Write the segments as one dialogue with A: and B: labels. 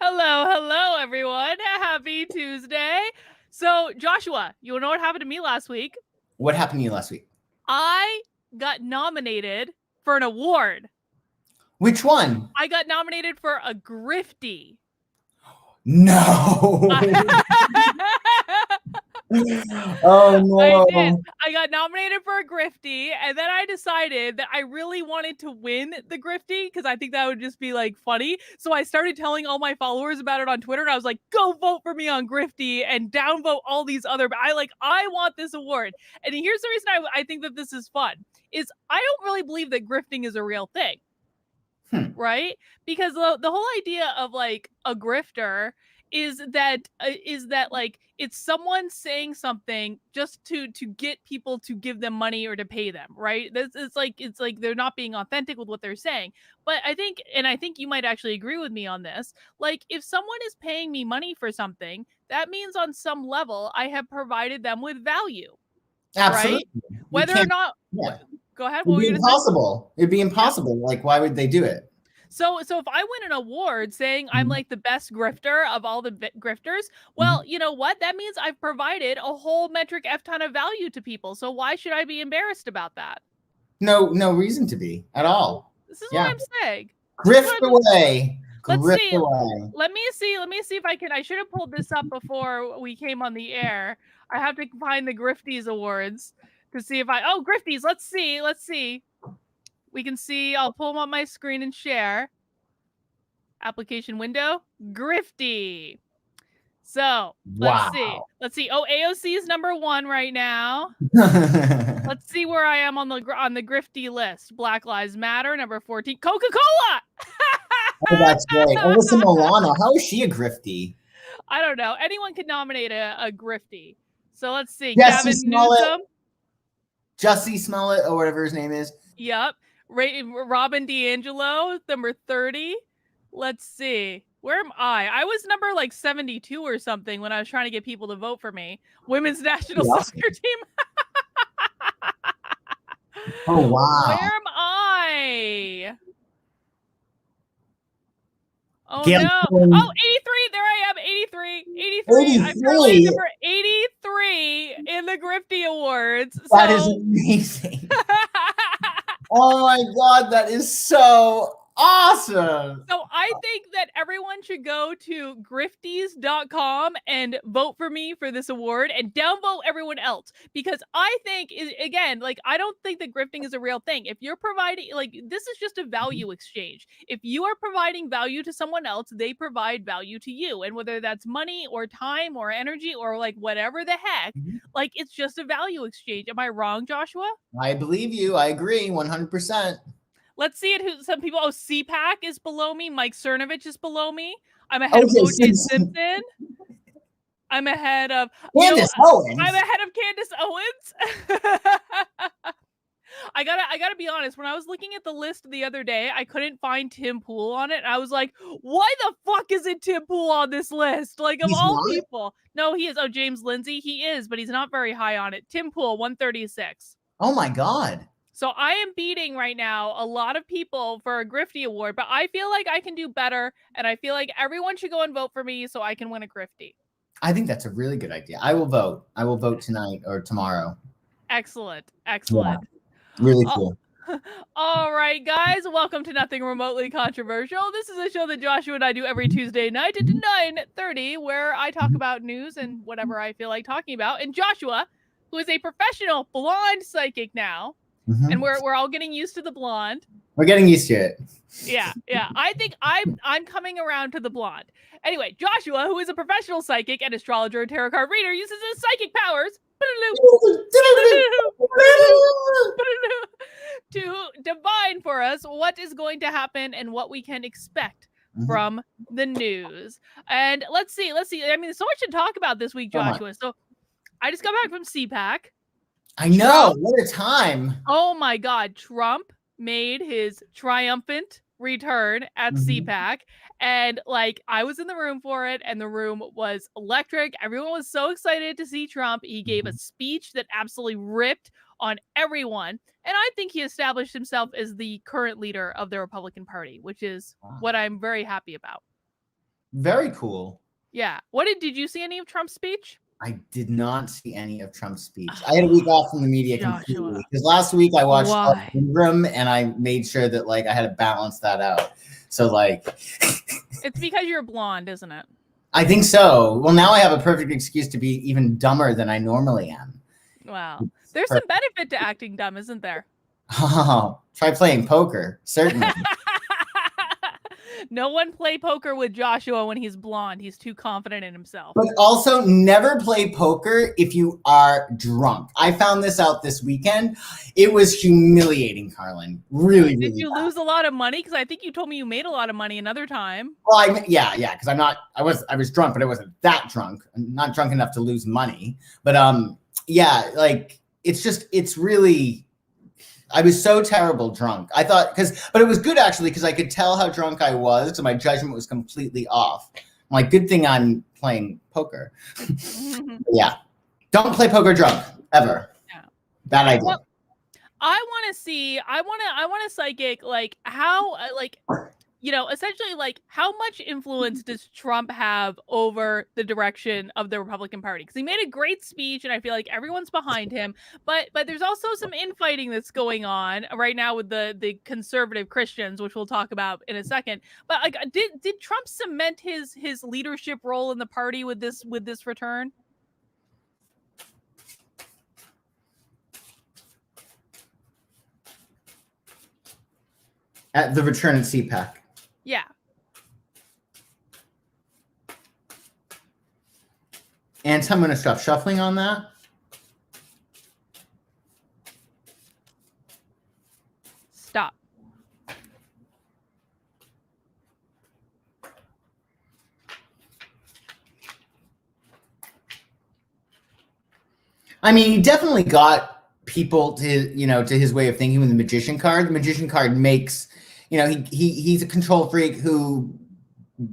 A: Hello, everyone. Happy Tuesday. So, Joshua, you know what happened to me last week?
B: What happened to you last week?
A: I got nominated for an award.
B: Which one?
A: I got nominated for a griftie.
B: No. Oh
A: I did.
B: no.
A: I got nominated for a griftie, and then I decided that I really wanted to win the griftie because I think that would just be like funny. So I started telling all my followers about it on Twitter, and I was like, "Go vote for me on griftie and downvote all these other." I want this award. And here's the reason I think that this is fun: is I don't really believe that grifting is a real thing. Right? Because the whole idea of like a grifter is that like it's someone saying something just to get people to give them money or to pay them, right? It's like they're not being authentic with what they're saying. But I think you might actually agree with me on this. Like if someone is paying me money for something, that means on some level I have provided them with value.
B: Absolutely.
A: Right? Whether or not go ahead.
B: It'd be impossible. It'd be impossible. Yeah. Like, why would they do it?
A: So if I win an award saying I'm like the best grifter of all the grifters, well, you know what? That means I've provided a whole metric F ton of value to people. So why should I be embarrassed about that?
B: No reason to be at all.
A: This is what I'm saying.
B: Grift away.
A: Let's see. Let me see if I can. I should have pulled this up before we came on the air. I have to find the Grifties awards to see if Grifties. Let's see. We can see. I'll pull them up my screen and share. Application window, griftie. So let's see. Oh, AOC is number 1 right now. Let's see where I am on the griftie list. Black Lives Matter, number 14. Coca-Cola.
B: Oh, that's great. Alyssa Milano, how is she a griftie?
A: I don't know. Anyone could nominate a griftie. So let's see.
B: Jesse
A: Gavin Newsom.
B: Jussie Smollett, or whatever his name is.
A: Yep. Robin DiAngelo, number 30. Let's see. Where am I? I was number like 72 or something when I was trying to get people to vote for me. Women's national soccer team.
B: Oh, wow.
A: Where am I? Oh,
B: no.
A: Oh, 83. There I am. 83. 83. I'm currently number 83 in the Griftie Awards.
B: That is amazing. Oh, my God. That is so awesome.
A: So I think that everyone should go to grifties.com and vote for me for this award and downvote everyone else, because I think, again, like, I don't think that grifting is a real thing. If you're providing, like, this is just a value exchange. If you are providing value to someone else, they provide value to you. And whether that's money or time or energy or like whatever the heck, like, it's just a value exchange. Am I wrong, Joshua?
B: I believe you. I agree 100%.
A: Let's see it. Some people. Oh, CPAC is below me. Mike Cernovich is below me. I'm ahead of O.J. Simpson. I'm ahead of
B: Candace Owens.
A: I'm ahead of Candace Owens. I gotta be honest. When I was looking at the list the other day, I couldn't find Tim Pool on it. I was like, why the fuck isn't Tim Pool on this list? Like, of all people. No, he is. Oh, James Lindsay. He is, but he's not very high on it. Tim Pool, 136.
B: Oh my God.
A: So I am beating right now a lot of people for a Griftie award, but I feel like I can do better, and I feel like everyone should go and vote for me so I can win a Griftie.
B: I think that's a really good idea. I will vote. I will vote tonight or tomorrow.
A: Excellent.
B: Yeah, really cool.
A: All right, guys, welcome to Nothing Remotely Controversial. This is a show that Joshua and I do every Tuesday night at 9:30, where I talk about news and whatever I feel like talking about. And Joshua, who is a professional blonde psychic now, and we're all getting used to the blonde.
B: We're getting used to it.
A: Yeah. I think I'm coming around to the blonde. Anyway, Joshua, who is a professional psychic and astrologer and tarot card reader, uses his psychic powers to divine for us what is going to happen and what we can expect from the news. And let's see. I mean, there's so much to talk about this week, Joshua. So I just got back from CPAC.
B: I know. What a time.
A: Oh my God. Trump made his triumphant return at CPAC. And like, I was in the room for it, and the room was electric. Everyone was so excited to see Trump. He gave a speech that absolutely ripped on everyone. And I think he established himself as the current leader of the Republican Party, which is what I'm very happy about.
B: Very cool.
A: Yeah. Did you see any of Trump's speech?
B: I did not see any of Trump's speech. I had a week off from the media
A: Joshua.
B: completely because last week I watched
A: Why?
B: Ingram and I made sure that like I had to balance that out. So like,
A: it's because you're blonde, isn't it?
B: I think so. Well, now I have a perfect excuse to be even dumber than I normally am.
A: Wow. There's some benefit to acting dumb, isn't there?
B: Oh, try playing poker. Certainly.
A: No one play poker with Joshua when he's blonde. He's too confident in himself.
B: But also never play poker if you are drunk. I found this out this weekend. It was humiliating, Karlyn. Really,
A: Did you lose a lot of money? Because I think you told me you made a lot of money another time.
B: Well, yeah. Because I was drunk, but I wasn't that drunk. I'm not drunk enough to lose money. But yeah, like it's really. I was so terrible drunk. I thought but it was good actually because I could tell how drunk I was, so my judgment was completely off. I'm like, good thing I'm playing poker. Yeah, don't play poker drunk ever. Yeah. Bad idea.
A: Well, I want a psychic like how essentially like how much influence does Trump have over the direction of the Republican Party? Because he made a great speech and I feel like everyone's behind him, but there's also some infighting that's going on right now with the conservative Christians, which we'll talk about in a second. But like, did Trump cement his leadership role in the party with this return?
B: At the return at CPAC.
A: Yeah.
B: And so I'm going to stop shuffling on that.
A: Stop.
B: I mean, he definitely got people to his way of thinking with the magician card. The magician card makes, he's a control freak who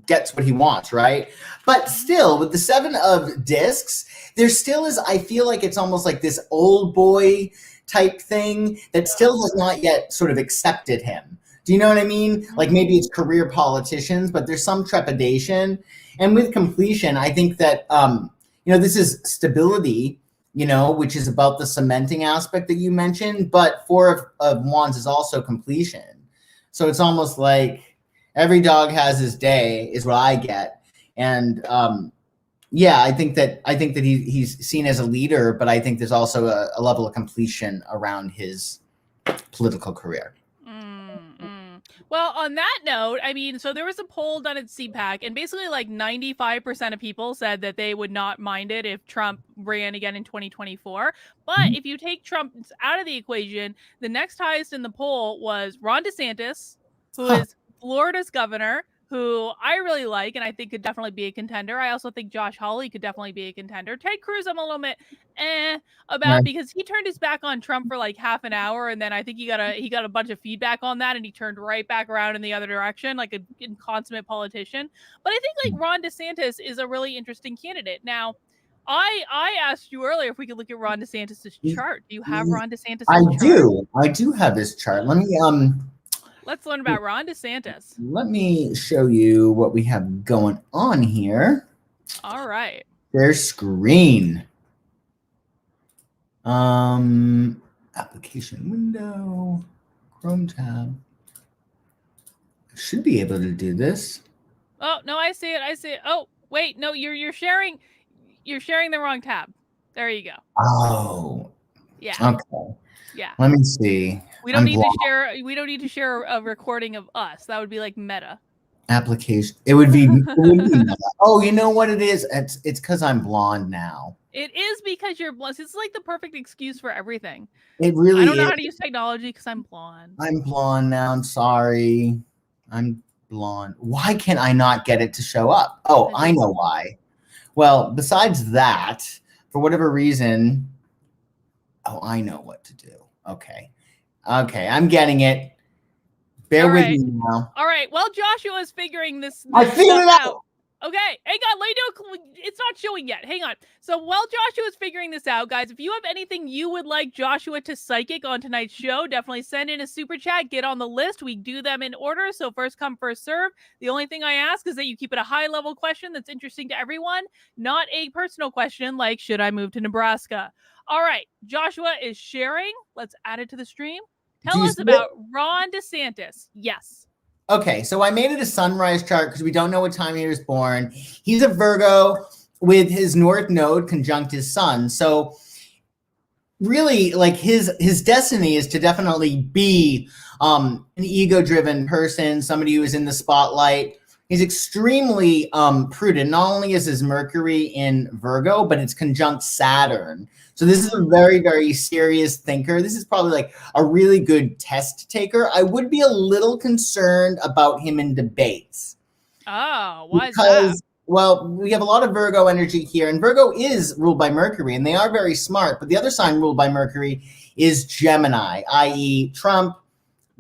B: gets what he wants, right? But still, with the 7 of discs, there still is, I feel like it's almost like this old boy type thing that still has not yet sort of accepted him. Do you know what I mean? Like maybe it's career politicians, but there's some trepidation. And with completion, I think that, this is stability, which is about the cementing aspect that you mentioned, but 4 of Wands is also completion. So it's almost like every dog has his day is what I get. And I think that he's seen as a leader, but I think there's also a level of completion around his political career.
A: Well, on that note, I mean, so there was a poll done at CPAC, and basically like 95% of people said that they would not mind it if Trump ran again in 2024. But if you take Trump out of the equation, the next highest in the poll was Ron Desantis, who is Florida's governor, who I really like and I think could definitely be a contender. I also think Josh Hawley could definitely be a contender. Ted Cruz, I'm a little bit about because he turned his back on Trump for like half an hour, and then I think he got a bunch of feedback on that, and he turned right back around in the other direction, like a consummate politician. But I think like Ron DeSantis is a really interesting candidate. Now, I asked you earlier if we could look at Ron DeSantis' chart. Do you have Ron DeSantis' chart?
B: I do have his chart. Let me
A: Let's learn about Ron DeSantis.
B: Let me show you what we have going on here.
A: All right.
B: Their screen. Application window, Chrome tab. I should be able to do this.
A: Oh, no, I see it. Oh, wait, no, you're sharing the wrong tab. There you go.
B: Oh.
A: Yeah.
B: Okay.
A: Yeah.
B: Let me see.
A: We don't need to share a recording of us. That would be like meta.
B: Application. It would be meta. Oh, you know what it is? It's because I'm blonde now.
A: It is because you're blonde. It's like the perfect excuse for everything.
B: It really is.
A: I don't know how to use technology because I'm blonde.
B: I'm blonde now. I'm sorry. I'm blonde. Why can I not get it to show up? Oh, I know why. Well, besides that, for whatever reason, I know what to do. Okay, I'm getting it. Bear with me now.
A: All right. Well, Joshua is figuring this
B: I figured it out.
A: Okay, hang on. Let me do it's not showing yet. Hang on. So while Joshua's figuring this out, guys, if you have anything you would like Joshua to psychic on tonight's show, definitely send in a super chat. Get on the list. We do them in order, so first come, first serve. The only thing I ask is that you keep it a high-level question that's interesting to everyone, not a personal question like, should I move to Nebraska? All right, Joshua is sharing. Let's add it to the stream. Tell us about Ron DeSantis. Yes.
B: Okay, so I made it a sunrise chart because we don't know what time he was born. He's a Virgo with his North Node conjunct his sun. So really, like his destiny is to definitely be an ego-driven person, somebody who is in the spotlight. He's extremely prudent. Not only is his Mercury in Virgo, but it's conjunct Saturn. So this is a very, very serious thinker. This is probably like a really good test taker. I would be a little concerned about him in debates.
A: Oh, why is that?
B: Well, we have a lot of Virgo energy here, and Virgo is ruled by Mercury, and they are very smart. But the other sign ruled by Mercury is Gemini, i.e. Trump,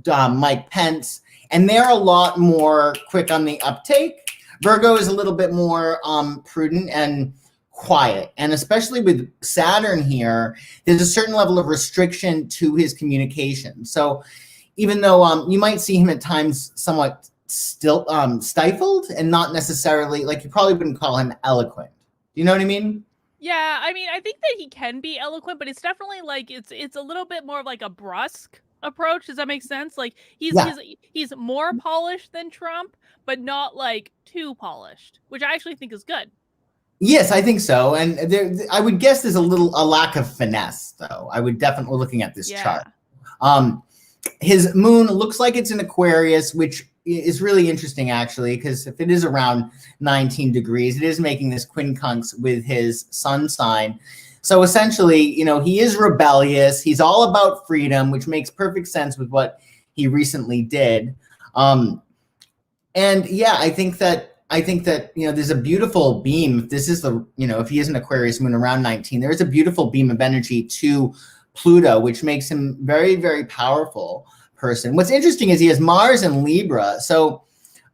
B: Mike Pence, and they're a lot more quick on the uptake. Virgo is a little bit more prudent and quiet, and especially with Saturn here, there's a certain level of restriction to his communication. So even though you might see him at times somewhat still stifled and not necessarily, like, you probably wouldn't call him eloquent. Do you know what I mean?
A: Yeah, I mean, I think that he can be eloquent, but it's definitely like it's a little bit more of like a brusque approach. Does that make sense? Like he's more polished than Trump, but not like too polished, which I actually think is good.
B: Yes, I think so. And I would guess there's a lack of finesse, though. I would definitely, looking at this chart. His moon looks like it's in Aquarius, which is really interesting, actually, because if it is around 19 degrees, it is making this quincunx with his sun sign. So essentially, you know, he is rebellious. He's all about freedom, which makes perfect sense with what he recently did. And yeah, I think that, you know, there's a beautiful beam. If this is the, you know, if he is an Aquarius moon around 19, there is a beautiful beam of energy to Pluto, which makes him very, very powerful person. What's interesting is he has Mars and Libra. So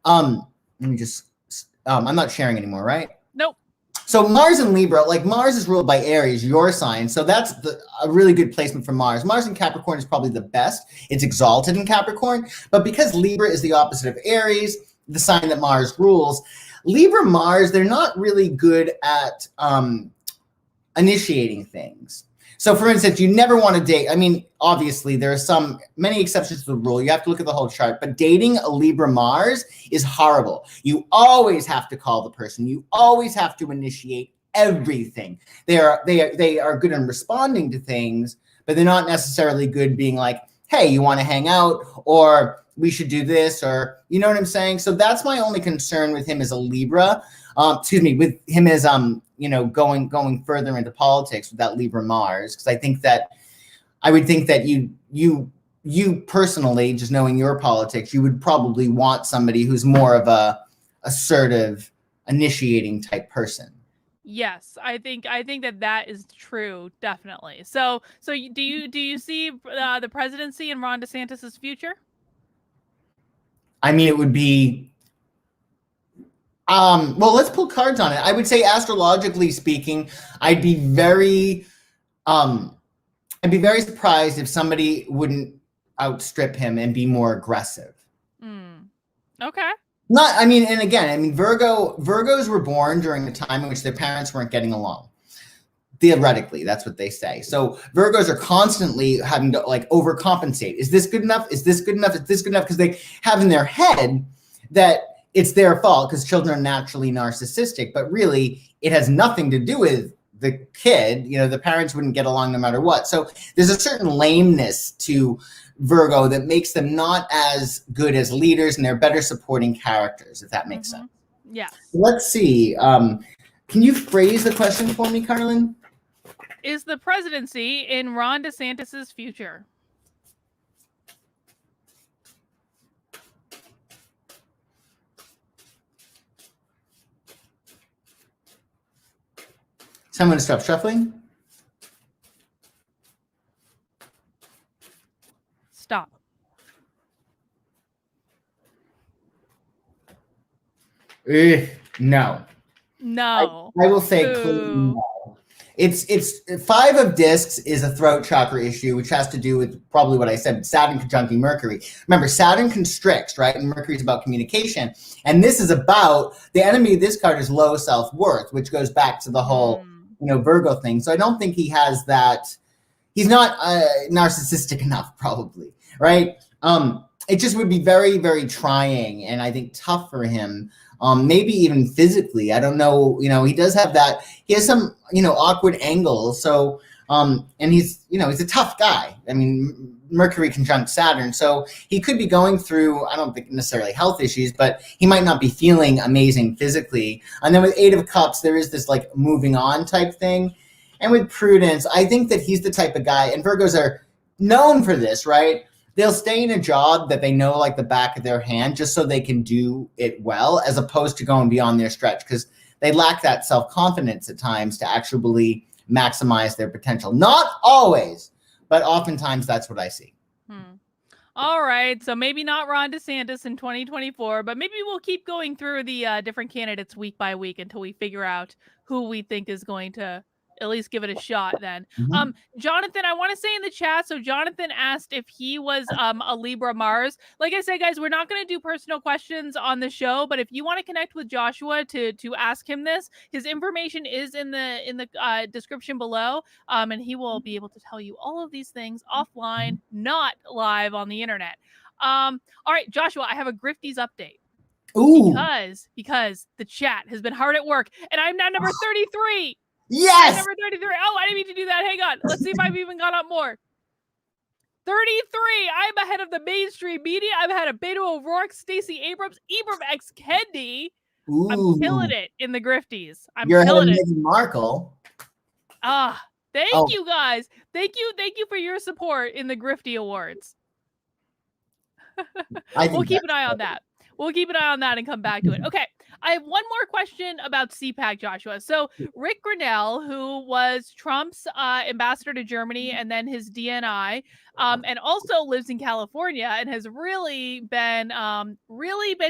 B: let me just, I'm not sharing anymore, right?
A: Nope.
B: So Mars and Libra, like Mars is ruled by Aries, your sign. So that's a really good placement for Mars. Mars in Capricorn is probably the best. It's exalted in Capricorn. But because Libra is the opposite of Aries, the sign that Mars rules, Libra, Mars, they're not really good at initiating things. So for instance, you never want to date. I mean, obviously there are many exceptions to the rule. You have to look at the whole chart, but dating a Libra Mars is horrible. You always have to call the person. You always have to initiate everything. They are good in responding to things, but they're not necessarily good being like, hey, you want to hang out, or we should do this, or, you know what I'm saying? So that's my only concern with him as a Libra. With him as you know, going further into politics with that Libra Mars, because I would think that you personally, just knowing your politics, you would probably want somebody who's more of a assertive, initiating type person.
A: Yes, I think that is true, definitely. So do you see the presidency in Ron DeSantis's future?
B: I mean, it would be. Well, let's pull cards on it. I would say, astrologically speaking, I'd be very surprised if somebody wouldn't outstrip him and be more aggressive.
A: Okay.
B: Virgos were born during a time in which their parents weren't getting along. Theoretically, that's what they say. So Virgos are constantly having to like overcompensate. Is this good enough? Is this good enough? Is this good enough? Because they have in their head that it's their fault because children are naturally narcissistic, but really it has nothing to do with the kid. You know, the parents wouldn't get along no matter what. So there's a certain lameness to Virgo that makes them not as good as leaders, and they're better supporting characters, if that makes sense.
A: Yeah.
B: Let's see. Can you phrase the question for me, Karlyn?
A: Is the presidency in Ron DeSantis's future?
B: So I'm going to stop shuffling.
A: Stop.
B: No.
A: No.
B: I will say clearly no. It's 5 of discs is a throat chakra issue, which has to do with probably what I said, Saturn conjuncting Mercury. Remember, Saturn constricts, right? And Mercury is about communication. And this is about, the enemy of this card is low self-worth, which goes back to the whole, Virgo thing. So I don't think he has that. He's not narcissistic enough, probably, right? It just would be very, very trying and I think tough for him. Maybe even physically. I don't know. He does have that. He has some, awkward angles. So, and he's a tough guy. I mean, Mercury conjunct Saturn. So he could be going through, I don't think necessarily health issues, but he might not be feeling amazing physically. And then with 8 of Cups, there is this like moving on type thing. And with Prudence, I think that he's the type of guy, and Virgos are known for this, right? They'll stay in a job that they know like the back of their hand just so they can do it well, as opposed to going beyond their stretch, because they lack that self-confidence at times to actually maximize their potential. Not always, but oftentimes that's what I see.
A: All right. So maybe not Ron DeSantis in 2024, but maybe we'll keep going through the different candidates week by week until we figure out who we think is going to at least give it a shot then. Jonathan, I want to say in the chat, so Jonathan asked if he was a Libra Mars. Like I said, guys, we're not going to do personal questions on the show, but if you want to connect with Joshua to ask him this, his information is in the description below, and he will be able to tell you all of these things offline, not live on the internet. All right, Joshua, I have a Grifties update.
B: Ooh.
A: Because the chat has been hard at work, and I'm now number 33.
B: Yes.
A: Number 33. Oh, I didn't mean to do that. Hang on. Let's see if I've even gone up more. 33. I'm ahead of the mainstream media. I'm ahead of Beto O'Rourke, Stacey Abrams, Ibram X. Kendi. I'm killing it in the Grifties.
B: You're killing it. Meghan Markle.
A: Thank you guys. Thank you for your support in the Grifty Awards. We'll keep an eye on that. We'll keep an eye on that and come back to it. Okay. I have one more question about CPAC, Joshua. So Rick Grinnell, who was Trump's ambassador to Germany and then his DNI, and also lives in California and has really been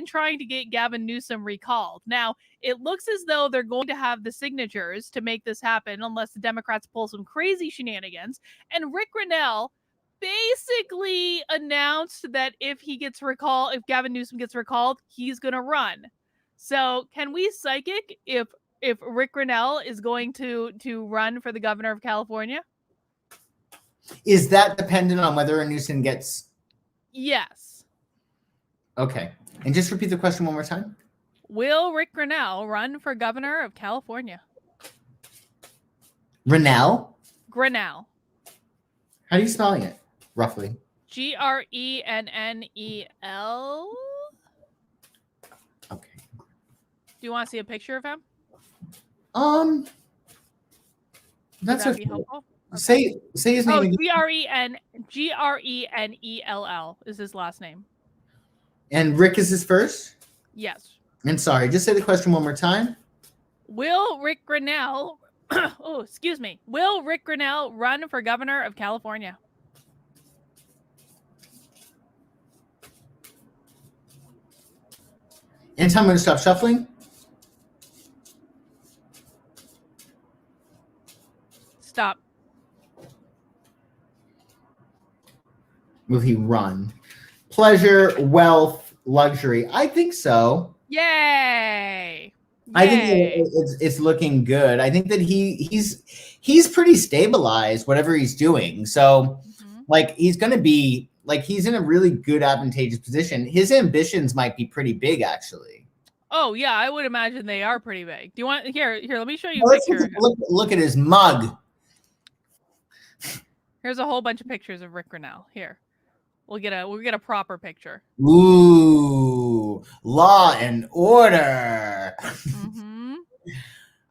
A: trying to get Gavin Newsom recalled. Now, it looks as though they're going to have the signatures to make this happen unless the Democrats pull some crazy shenanigans. And Rick Grinnell basically announced that if Gavin Newsom gets recalled, he's going to run. So can we psychic if Rick Grinnell is going to run for the governor of California?
B: Is that dependent on whether Newsom gets?
A: Yes.
B: Okay. And just repeat the question one more time.
A: Will Rick Grinnell run for governor of California?
B: Grinnell?
A: Grinnell.
B: How are you spelling it, roughly?
A: Grennel.
B: Okay.
A: Do you want to see a picture of him?
B: That's
A: Would that be helpful?
B: Okay. Say his name.
A: Grennell is his last name.
B: And Rick is his first?
A: Yes.
B: And sorry, just say the question one more time.
A: Will Rick Grinnell Will Rick Grinnell run for governor of California?
B: Anytime I'm going to stop shuffling?
A: Stop.
B: Will he run? Pleasure, wealth, luxury. I think so.
A: Yay!
B: I think it's looking good. I think that he's pretty stabilized, whatever he's doing. So, like, he's going to be, like, he's in a really good, advantageous position. His ambitions might be pretty big, actually.
A: Oh, yeah, I would imagine they are pretty big. Do you want, here, let me show you
B: a
A: picture.
B: Look at his mug.
A: Here's a whole bunch of pictures of Rick Grinnell. Here. We'll get a proper picture.
B: Ooh, Law and Order.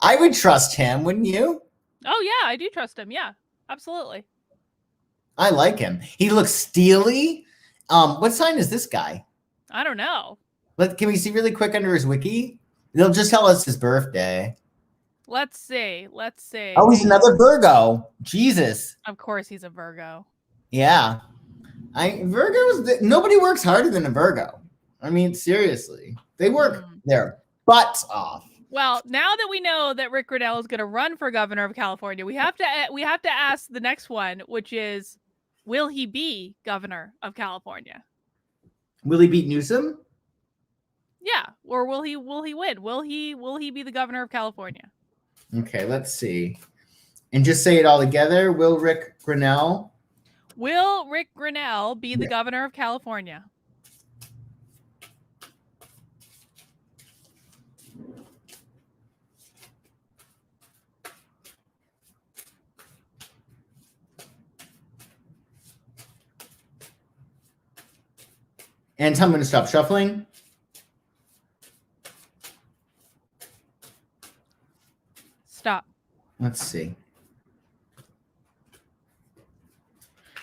B: I would trust him, wouldn't you?
A: Oh yeah, I do trust him. Yeah, absolutely.
B: I like him. He looks steely. What sign is this guy?
A: I don't know.
B: Can we see really quick under his wiki? They'll just tell us his birthday.
A: Let's see.
B: Oh, he's another Virgo. Jesus.
A: Of course, he's a Virgo.
B: Yeah. Virgos, nobody works harder than a Virgo. I mean, seriously. They work. There. butts off.
A: Well, now that we know that Rick Grenell is going to run for governor of California, we have to ask the next one, which is, will he be governor of California?
B: Will he beat Newsom?
A: Yeah, or will he win? Will he be the governor of California?
B: Okay, let's see. And just say it all together. Will Rick Grenell
A: be the governor of California?
B: And I'm going to stop shuffling.
A: Stop.
B: Let's see.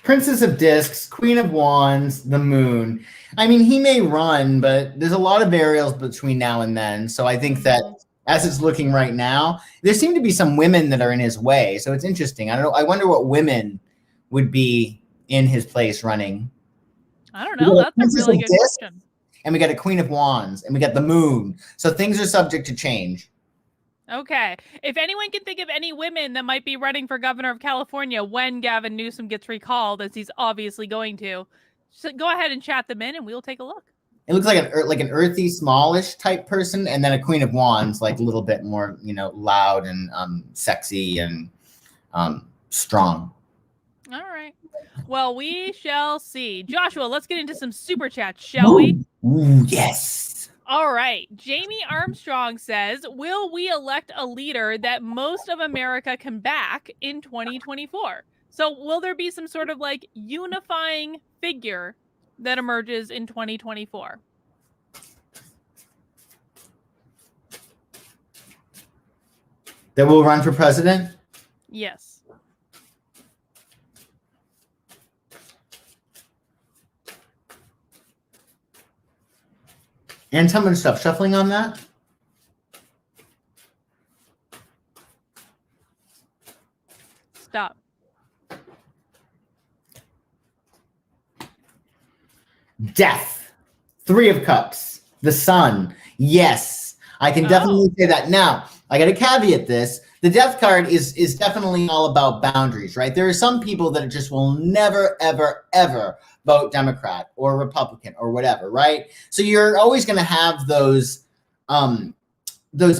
B: Princess of Discs, Queen of Wands, the Moon. I mean, he may run, but there's a lot of variables between now and then. So I think that as it's looking right now, there seem to be some women that are in his way. So it's interesting. I don't know. I wonder what women would be in his place running.
A: I don't know. That's a really good question.
B: And we got a Queen of Wands, and we got the Moon. So things are subject to change.
A: Okay. If anyone can think of any women that might be running for governor of California when Gavin Newsom gets recalled, as he's obviously going to, just go ahead and chat them in, and we'll take a look.
B: It looks like an earthy, smallish type person, and then a Queen of Wands, like a little bit more, loud and sexy and strong.
A: All right. Well, we shall see. Joshua, let's get into some super chats, shall we?
B: Ooh, yes.
A: All right. Jamie Armstrong says, will we elect a leader that most of America can back in 2024? So will there be some sort of like unifying figure that emerges in 2024?
B: That will run for president?
A: Yes.
B: And I'm going to stop shuffling on that.
A: Stop.
B: Death. 3 of Cups. The Sun. Yes, I can definitely say that. Now, I got to caveat this. The Death card is definitely all about boundaries, right? There are some people that just will never, ever, ever vote Democrat or Republican or whatever, right? So you're always going to have those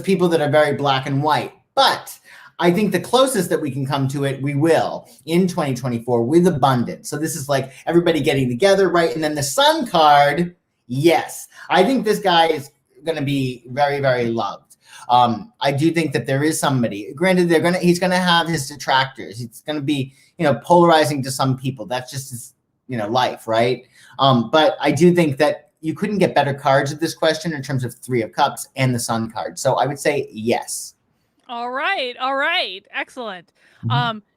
B: people that are very black and white. But I think the closest that we can come to it, we will in 2024 with abundance. So this is like everybody getting together, right? And then the Sun card, yes. I think this guy is going to be very, very loved. I do think that there is somebody. Granted, he's going to have his detractors. He's going to be, polarizing to some people. That's just his, life, right? But I do think that you couldn't get better cards at this question in terms of 3 of Cups and the Sun card. So I would say yes.
A: All right. Excellent.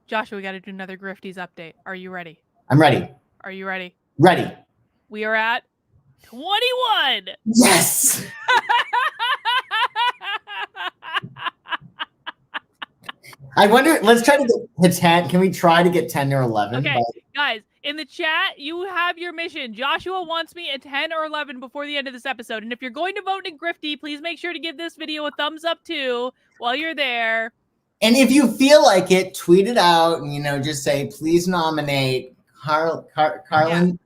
A: Joshua, we got to do another Grifties update. Are you ready?
B: I'm ready.
A: Are you ready?
B: Ready.
A: We are at 21.
B: Yes. I wonder, let's try to get to 10. Can we try to get 10 or 11?
A: Okay, guys, in the chat, you have your mission. Joshua wants me at 10 or 11 before the end of this episode. And if you're going to vote in Grifty, please make sure to give this video a thumbs up too while you're there.
B: And if you feel like it, tweet it out and, just say, please nominate Karlyn.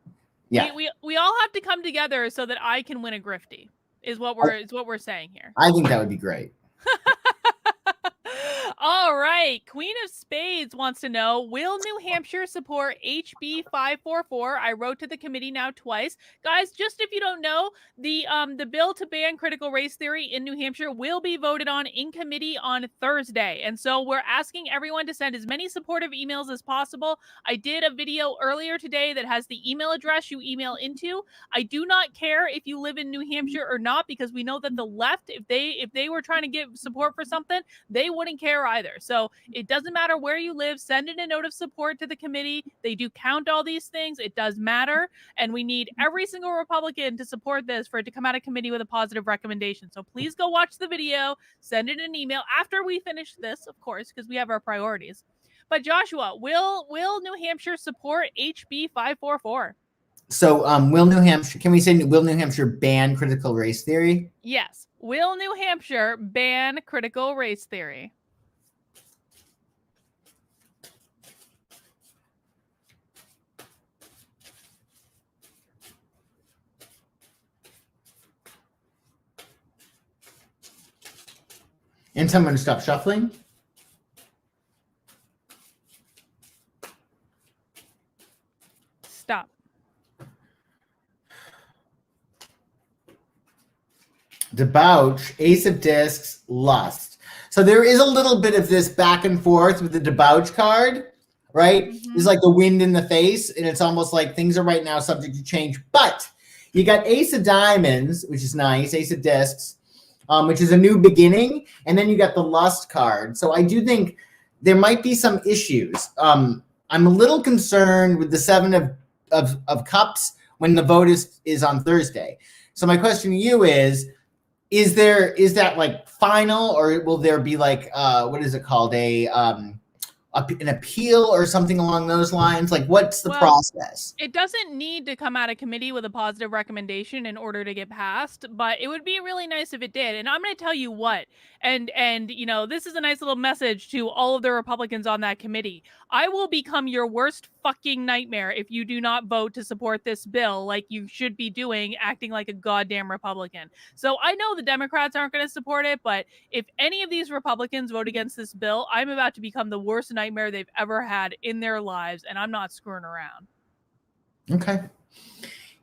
B: Yeah.
A: We all have to come together so that I can win a Grifty is what we're saying here.
B: I think that would be great.
A: All right. Queen of Spades wants to know, will New Hampshire support HB 544? I wrote to the committee now twice. Guys, just if you don't know, the bill to ban critical race theory in New Hampshire will be voted on in committee on Thursday. And so we're asking everyone to send as many supportive emails as possible. I did a video earlier today that has the email address you email into. I do not care if you live in New Hampshire or not, because we know that the left, if they were trying to give support for something, they wouldn't care either. So it doesn't matter where you live. Send in a note of support to the committee. They do count all these things. It does matter. And we need every single Republican to support this for it to come out of committee with a positive recommendation. So please go watch the video, send in an email after we finish this, of course, because we have our priorities. But Joshua, will New Hampshire support HB 544?
B: So, will New Hampshire? Can we say will New Hampshire ban critical race theory?
A: Yes. Will New Hampshire ban critical race theory?
B: And someone stop shuffling.
A: Stop.
B: Debauch, Ace of Discs, Lust. So there is a little bit of this back and forth with the debauch card, right?
A: Mhm.
B: It's like the wind in the face, and it's almost like things are right now subject to change. But you got Ace of Diamonds, which is nice, Ace of Discs, which is a new beginning, and then you got the Lust card. So I do think there might be some issues. I'm a little concerned with the Seven of Cups when the vote is on Thursday. So my question to you is that like final, or will there be like what is it called, an appeal or something along those lines? Like, what's the process?
A: It doesn't need to come out of committee with a positive recommendation in order to get passed, but it would be really nice if it did. And I'm going to tell you what, and you know, this is a nice little message to all of the Republicans on that committee. I will become your worst fucking nightmare if you do not vote to support this bill like you should be doing, acting like a goddamn Republican. So I know the Democrats aren't going to support it, but if any of these Republicans vote against this bill, I'm about to become the worst nightmare they've ever had in their lives, and I'm not screwing around.
B: Okay.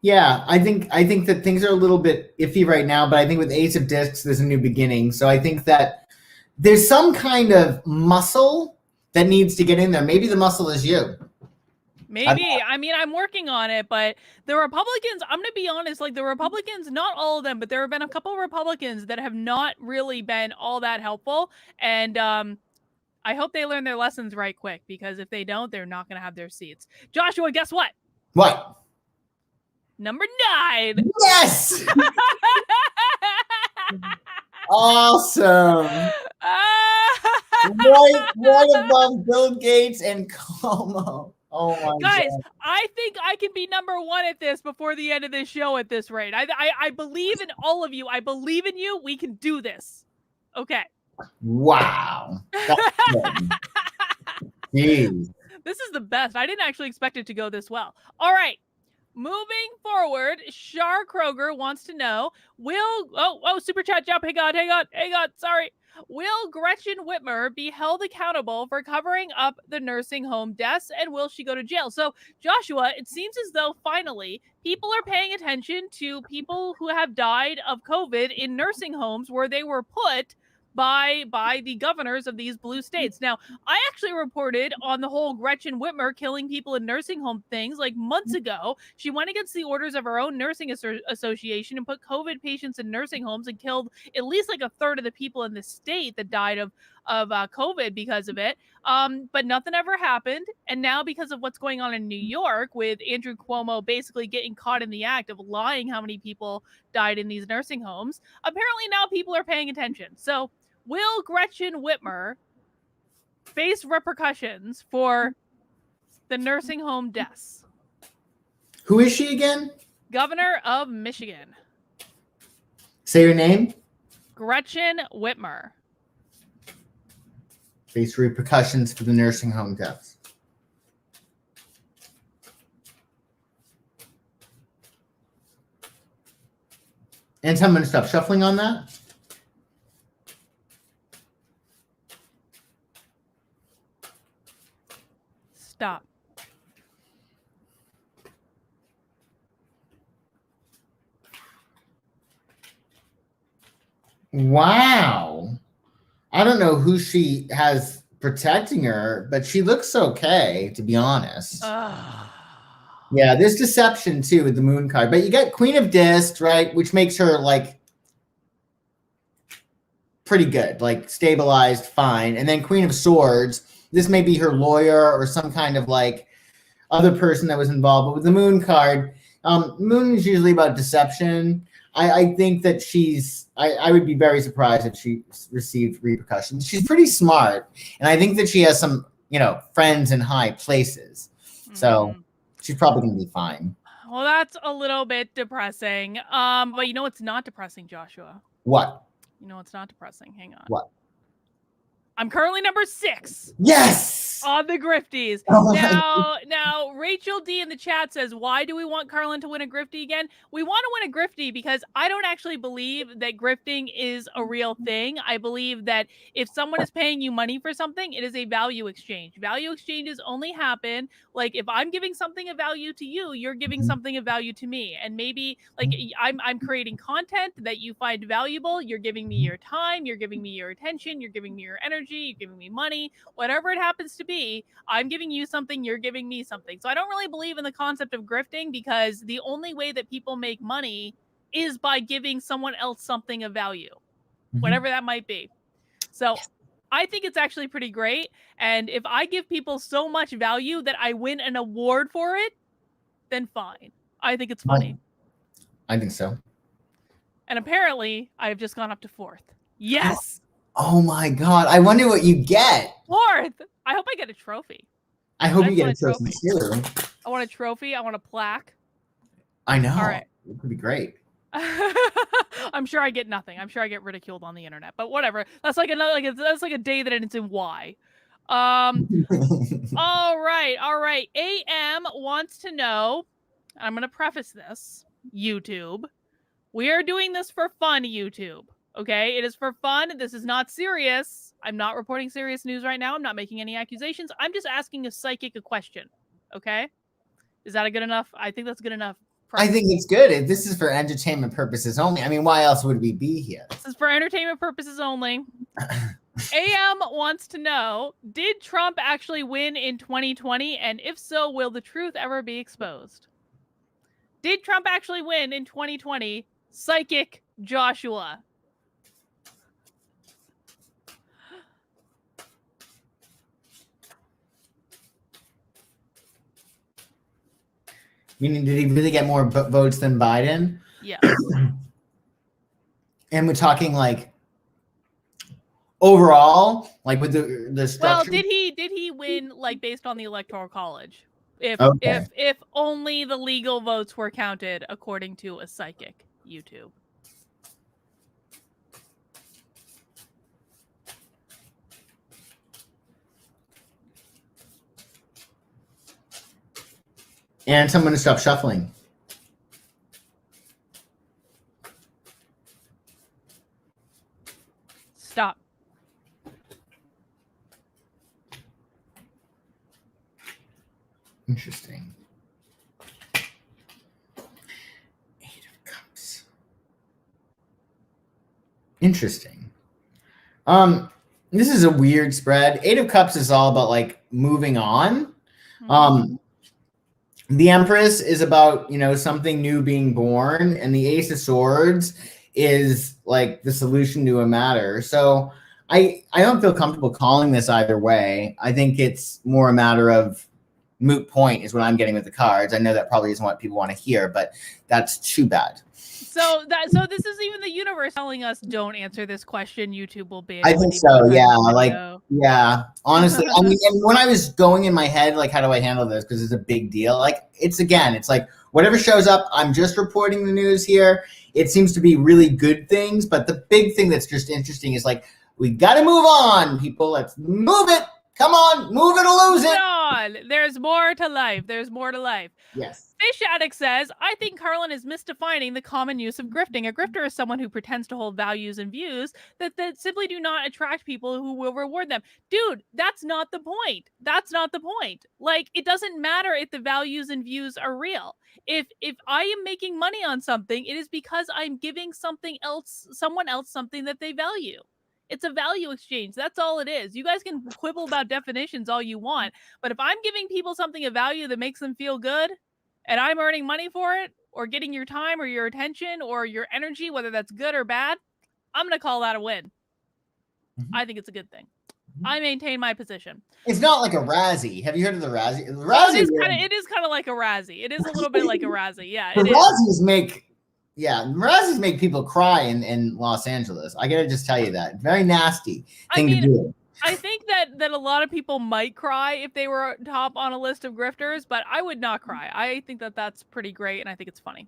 B: Yeah, I think that things are a little bit iffy right now, but I think with Ace of Discs, there's a new beginning. So I think that there's some kind of muscle that needs to get in there. Maybe the muscle is you.
A: Maybe. I mean, I'm working on it, but the Republicans, I'm going to be honest, like the Republicans, not all of them, but there have been a couple of Republicans that have not really been all that helpful. And I hope they learn their lessons right quick, because if they don't, they're not going to have their seats. Joshua, guess what?
B: What?
A: Number 9.
B: Yes! Awesome. Right above Bill Gates and Cuomo. Oh my
A: Guys,
B: God.
A: I think I can be number 1 at this before the end of this show at this rate. I believe in all of you. I believe in you. We can do this. Okay.
B: Wow. Jeez.
A: This is the best. I didn't actually expect it to go this well. All right. Moving forward, Shar Kroger wants to know, super chat jump. Hey God, sorry. Will Gretchen Whitmer be held accountable for covering up the nursing home deaths, and will she go to jail? So, Joshua, it seems as though finally people are paying attention to people who have died of COVID in nursing homes where they were put by the governors of these blue states. Now, I actually reported on the whole Gretchen Whitmer killing people in nursing home things like months ago. She went against the orders of her own nursing association and put COVID patients in nursing homes and killed at least like a third of the people in the state that died of COVID because of it. But nothing ever happened. And now, because of what's going on in New York with Andrew Cuomo basically getting caught in the act of lying how many people died in these nursing homes, apparently now people are paying attention. So will Gretchen Whitmer face repercussions for the nursing home deaths?
B: Who is she again?
A: Governor of Michigan.
B: Say her name.
A: Gretchen Whitmer.
B: Face repercussions for the nursing home deaths. And someone stop shuffling on that.
A: Stop.
B: Wow. I don't know who she has protecting her, but she looks okay, to be honest. Yeah, there's deception too with the moon card, but you get Queen of Discs, right? Which makes her like pretty good, like stabilized, fine. And then Queen of Swords, this may be her lawyer or some kind of like other person that was involved. But with the moon card, moon is usually about deception. I think that I would be very surprised if she received repercussions. She's pretty smart. And I think that she has some, friends in high places. So she's probably going to be fine.
A: Well, that's a little bit depressing. But you know what's not depressing, Joshua?
B: What?
A: You know what's not depressing? Hang on.
B: What?
A: I'm currently number 6.
B: Yes!
A: On the grifties.
B: Oh
A: Now, Rachel D in the chat says, why do we want Karlyn to win a griftie again? We want to win a griftie because I don't actually believe that grifting is a real thing. I believe that if someone is paying you money for something, it is a value exchange. Value exchanges only happen, like, if I'm giving something of value to you, you're giving something of value to me. And maybe, like, I'm creating content that you find valuable. You're giving me your time. You're giving me your attention. You're giving me your energy. You're giving me money. Whatever it happens to be, I'm giving you something, you're giving me something. So I don't really believe in the concept of grifting because the only way that people make money is by giving someone else something of value, whatever that might be. So I think it's actually pretty great. And if I give people so much value that I win an award for it, then fine. I think it's funny.
B: I think so.
A: And apparently I've just gone up to 4th. Yes.
B: Oh my God. I wonder what you get.
A: 4th. I hope I get a trophy.
B: I hope you get a trophy too.
A: I want a trophy. I want a plaque.
B: I know.
A: All right.
B: It could be great.
A: I'm sure I get nothing. I'm sure I get ridiculed on the internet, but whatever. That's like another, that's like a day that ends in Y. All right. AM wants to know, I'm going to preface this, YouTube. We are doing this for fun, YouTube. Okay, it is for fun. This is not serious. I'm not reporting serious news right now. I'm not making any accusations. I'm just asking a psychic a question. Okay, is that a good enough? I think that's good enough.
B: I think it's good. This is for entertainment purposes only. I mean, why else would we be here?
A: This is for entertainment purposes only. AM wants to know, did Trump actually win in 2020? And if so, will the truth ever be exposed? Did Trump actually win in 2020? Psychic Joshua.
B: Meaning, did he really get more votes than Biden?
A: Yeah.
B: And we're talking like overall, like with the structure.
A: Well, did he win like based on the Electoral College? If only the legal votes were counted according to a psychic YouTube.
B: And someone to stop shuffling.
A: Stop.
B: Interesting. 8 of Cups. Interesting. This is a weird spread. 8 of Cups is all about like moving on. The Empress is about, something new being born, and the Ace of Swords is like the solution to a matter. So I don't feel comfortable calling this either way. I think it's more a matter of moot point is what I'm getting with the cards. I know that probably isn't what people want to hear, but that's too bad.
A: So this is even the universe telling us don't answer this question. YouTube will ban.
B: I think so. Yeah. Honestly, I mean, and when I was going in my head, like, how do I handle this? Because it's a big deal. Like, it's like whatever shows up, I'm just reporting the news here. It seems to be really good things, but the big thing that's just interesting is like, we got to move on, people. Let's move it. Come on, move it or lose it.
A: On. There's more to life. There's more to life.
B: Yes.
A: Fish Addict says, I think Karlyn is misdefining the common use of grifting. A grifter is someone who pretends to hold values and views that simply do not attract people who will reward them. Dude, that's not the point. That's not the point. Like, it doesn't matter if the values and views are real. If I am making money on something, it is because I'm giving someone else something that they value. It's a value exchange. That's all it is. You guys can quibble about definitions all you want, but if I'm giving people something of value that makes them feel good, and I'm earning money for it, or getting your time or your attention or your energy, whether that's good or bad, I'm going to call that a win. I think it's a good thing. I maintain my position.
B: It's not like a Razzie. Have you heard of the Razzie? The
A: Razzie it is kind of like a Razzie. It is a little bit like a Razzie. Yeah, it
B: is. Razzies make people cry in Los Angeles. I got to just tell you that. Very nasty thing to do.
A: I think that that a lot of people might cry if they were top on a list of grifters, but I would not cry. I think that that's pretty great, and I think it's funny.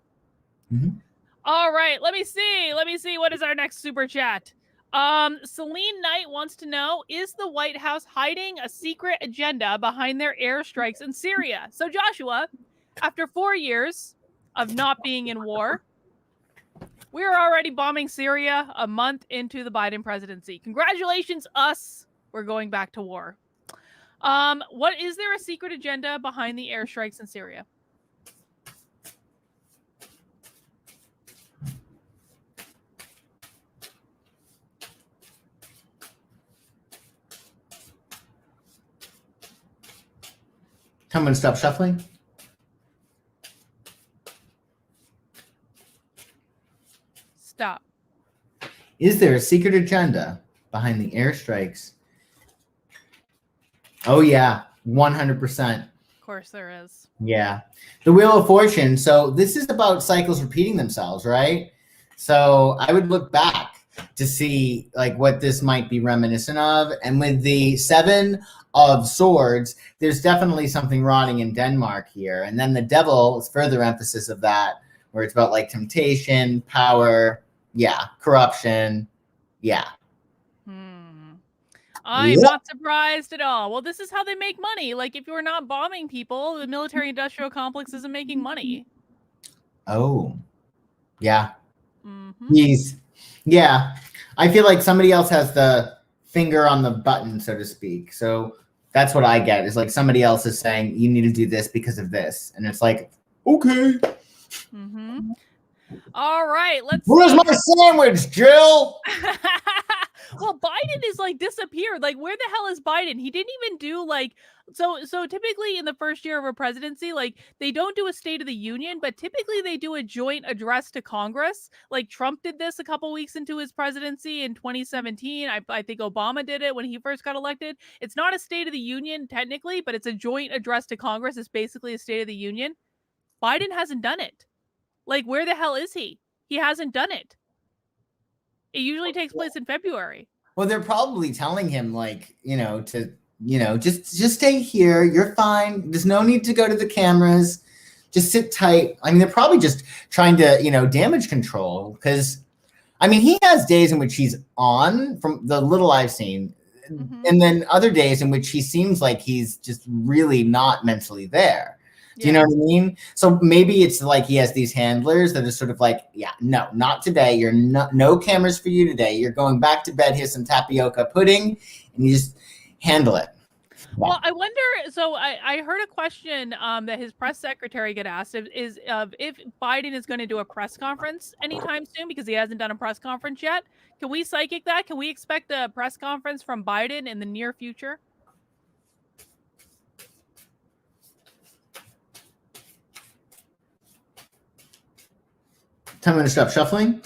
B: Mm-hmm.
A: All right, let me see. What is our next super chat? Celine Knight wants to know, is the White House hiding a secret agenda behind their airstrikes in Syria? So Joshua, after 4 years of not being in war, we're already bombing Syria a month into the Biden presidency. Congratulations, us. We're going back to war. What is there a secret agenda behind the airstrikes in Syria?
B: I'm going to stop shuffling.
A: Stop.
B: Is there a secret agenda behind the airstrikes? Oh, yeah, 100%.
A: Of course there is.
B: Yeah. The Wheel of Fortune. So this is about cycles repeating themselves, right? So I would look back to see like what this might be reminiscent of. And with the 7 of Swords, there's definitely something rotting in Denmark here. And then the Devil is further emphasis of that, where it's about like temptation, power, corruption. Yeah.
A: I'm not surprised at all. Well, this is how they make money. Like, if you're not bombing people, the military-industrial complex isn't making money.
B: Oh, yeah. Yeah. I feel like somebody else has the finger on the button, so to speak. So that's what I get, is like somebody else is saying, you need to do this because of this. And it's like, okay.
A: All right,
B: Where's my sandwich, Jill?
A: Well, Biden is like disappeared. Like, where the hell is Biden? He didn't even do like, so typically in the first year of a presidency, like they don't do a State of the Union, but typically they do a joint address to Congress. Like Trump did this a couple weeks into his presidency in 2017. I think Obama did it when he first got elected. It's not a State of the Union technically, but it's a joint address to Congress. It's basically a State of the Union. Biden hasn't done it. Like, where the hell is he? He hasn't done it. It usually takes place in February.
B: Well, they're probably telling him, like, just stay here. You're fine. There's no need to go to the cameras. Just sit tight. I mean, they're probably just trying to, damage control. Because, I mean, he has days in which he's on, from the little I've seen. And then other days in which he seems like he's just really not mentally there. Do you know what I mean? So maybe it's like he has these handlers that are sort of like, no, not today. You're no cameras for you today. You're going back to bed. Here's some tapioca pudding, and you just handle it.
A: Well, I wonder. So I heard a question that his press secretary got asked is if Biden is going to do a press conference anytime soon, because he hasn't done a press conference yet. Can we psychic that? Can we expect a press conference from Biden in the near future?
B: Time to stop shuffling.